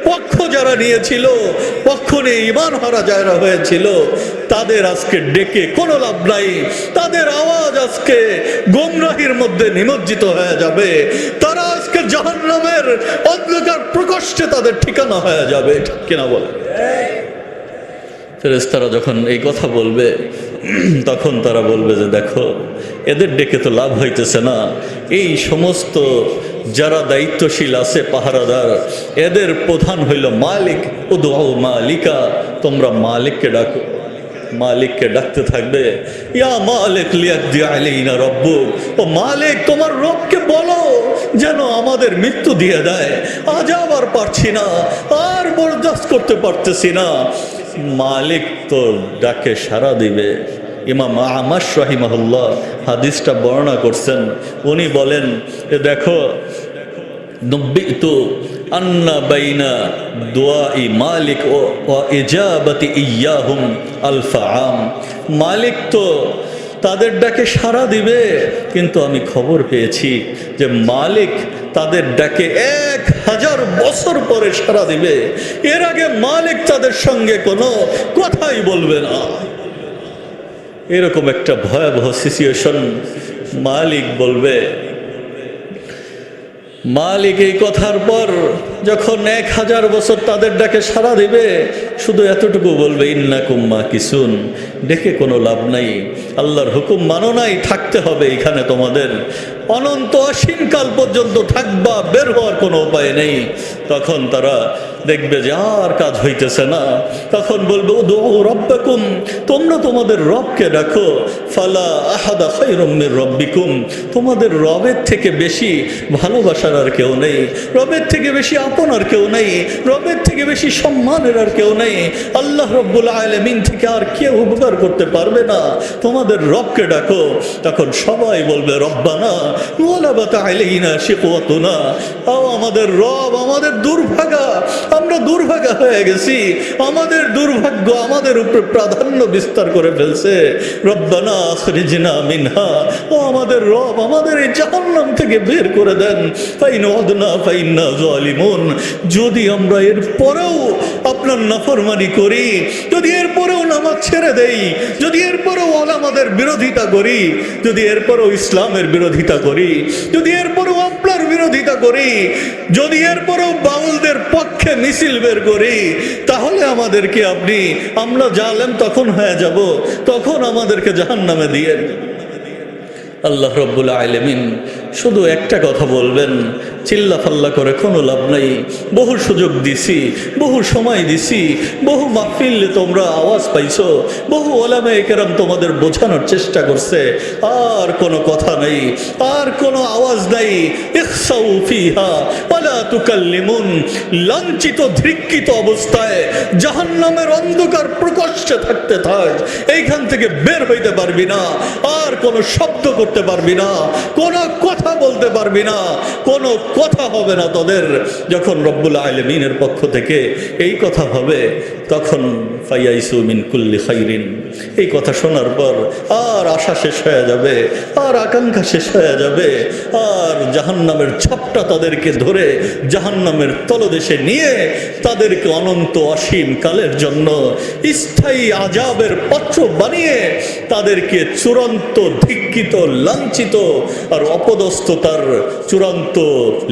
পক্ষ যারা নিয়েছিল, পক্ষ নিয়ে ঈমান হারা যারা হয়েছিল, তাদের আজকে ডেকে কোনো লাভ নাই। তাদের আওয়াজ আজকে গোমরাহির মধ্যে নিমজ্জিত হয়ে যাবে। তারা আজকে জাহান্নামের অন্ধকার প্রকোষ্ঠে তাদের ঠিকানা হয়ে যাবে। ঠিক কিনা বলে? ফেরেশতারা যখন এই কথা বলবে, তখন তারা বলবে যে দেখো, এদের ডেকে তো লাভ হইতেছে না। এই সমস্ত যারা দায়িত্বশীল আছে, পাহারাদার, এদের প্রধান হইল মালিক। উদউ মালিকা, তোমরা মালিককে ডাকো। মালিককে ডাকতে থাকবে, ইয়া মালিক লিয়াকদি আলাইনা রাব্বুক, ও মালিক তোমার রবকে বলো যেন আমাদের মৃত্যু দিয়ে দেয়। আজ আবার পারছি না, আর বরদাস্ত করতে পারতেছি না। মালিক তো ডাকে সাড়া দিবে। ইমাম আমাশ রাহিমাহুল্লাহ হাদিসটা বর্ণনা করছেন। উনি বলেন দেখো, নব্বিতু আন্না বাইনা দুআই মালিক ও ইজাবাতি ইয়াহুম আলফা আম। মালিক তো তাদের ডাকে সাড়া দিবে, কিন্তু আমি খবর পেয়েছি যে মালিক তাদের ডাকে 1000 বছর পরে সাড়া দিবে। এর আগে মালিক তাদের সঙ্গে কোনো কথাই বলবে না। এরকম একটা ভয়াবহ সিচুয়েশন। মালিক বলবে, মালিক এই কথার পর যখন 1000 বছর তাদের ডাকে সাড়া দিবে, শুধু এতটুকু বলবে ইন্নাকুম মাকিসুন, ডেকে কোনো লাভ নাই, আল্লাহর হুকুম মানো নাই, থাকতে হবে এখানে তোমাদের, অনন্ত অসীমকাল পর্যন্ত থাকবা, বের হওয়ার কোনো উপায় নেই। তখন তারা দেখবে যে আর কাজ হইতেছে না, তখন বলবে উদউ রাব্বাকুম, তোমরা তোমাদের রবকে ডাকো। ফালা আহাদা খায়রুম মির রাব্বিকুম, তোমাদের রবের থেকে বেশি ভালোবাসার আর কেউ নেই, রবের থেকে বেশি আপন আর কেউ নেই, রবের থেকে বেশি সম্মানের আর কেউ নেই। আল্লাহ রব্বুল আলামিন থেকে আর কেউ উপকার করতে পারবে না, তোমাদের রবকে ডাকো। তখন সবাই বলবে রব্বানা ওয়ালাবাত আলাইনা শিকওয়াতুনা, ও আমাদের রব, আমাদের দুর্ভাগা, আমরা দুর্ভাগা হয়ে গেছি, আমাদের দুর্ভাগ্য আমাদের উপরে প্রাধান্য বিস্তার করে ফেলছে। রব্বানা আখরিজনা মিনহা, ও আমাদের রব, আমাদের এই জাহান্নাম থেকে বের করে দেন। ফাইন ওয়াদনা ফাইন্না যালিমুন, যদি আমরা এর পরেও আপনার নাফরমানি করি, যদি এর পরেও নামাজ ছেড়ে দেই, যদি এর পরেও ওলামাদের বিরোধিতা করি, যদি এর পরেও ইসলামের বিরোধিতা করি, যদি এর পরেও আপনার বিরোধিতা করি, যদি এর পরেও বাউলদের পক্ষে মিছিল বের করি, তাহলে আমাদেরকে আপনি, আমরা জালেম তখন হয়ে যাব, তখন আমাদেরকে জাহান্নামে দিয়ে। আল্লাহ রব্বুল আলামিন শুধু একটা কথা বলবেন, চিল্লা ফাল্লা করে কোনো লাভ নাই। বহু সুযোগ দিছি, বহু সময় দিছি, বহু মাহফিলে তোমরা আওয়াজ পাইছো, বহু ওলামায়ে কেরাম তোমাদের বোঝানোর চেষ্টা করছে, আর কোনো কথা নেই, আর কোনো আওয়াজ নাই। ইখসাউ ফিহা ওয়ালা তুকাল্লিমুন, লাঞ্ছিত ধিক্কিত অবস্থায় জাহান্নামের অন্ধকার প্রকোষ্ঠে থাকতে থাক, এইখান থেকে বের হইতে পারবি না, আর কোনো শব্দ করতে পারবি না, কোনো কথা বলতে পারবি না, কোনো কথা হবে না তোদের। যখন রব্বুল আলামিনের পক্ষ থেকে এই কথা হবে, তখন ফাইয়াইসু মিন কুল্লি খাইরিন, এই কথা শোনার পর আর আশা শেষ হয়ে যাবে, আর আকাঙ্ক্ষা শেষ হয়ে যাবে, আর জাহান্নামের ছাপটা তাদেরকে ধরে জাহান্নামের তলদেশে নিয়ে তাদেরকে অনন্ত অসীম কালের জন্য স্থায়ী আযাবের পাত্র বানিয়ে তাদেরকে চূড়ান্ত ধিক্কিত, লাঞ্ছিত আর অপদস্থতার চূড়ান্ত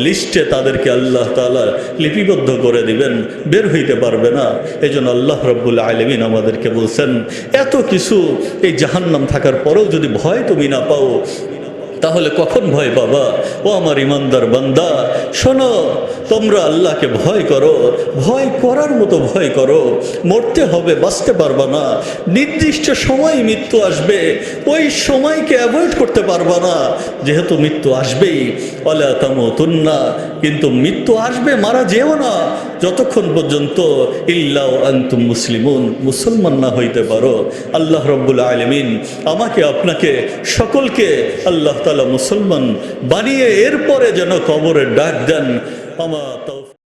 লিস্টে তাদেরকে আল্লাহ তাআলা লিপিবদ্ধ করে দিবেন, বের হইতে পারবে না। এই জন্য আল্লাহ রাব্বুল আলামিন আমাদেরকে বলছেন, এত কিছু এই জাহান্নাম থাকার পরেও যদি ভয় তুমি না পাও, তাহলে কখন ভয় পাবা? ও আমার ইমানদার বান্দা, শোনো, তোমরা আল্লাহকে ভয় করো, ভয় করার মতো ভয় করো। মরতে হবে, বাঁচতে পারবা না, নির্দিষ্ট সময় মৃত্যু আসবে, ওই সময়কে অ্যাভয়েড করতে পারবা না, যেহেতু মৃত্যু আসবেই। ওয়ালা তামুতুন্না, কিন্তু মৃত্যু আসবে, মারা যেও না যতক্ষণ পর্যন্ত ইল্লা ওয়া আনতুম মুসলিমুন, মুসলমান না হইতে পারো। আল্লাহ রব্বুল আলামিন আমাকে আপনাকে সকলকে আল্লাহ তাআলা মুসলমান বানিয়ে এরপরে যেন কবরে ডাক দেন। আমার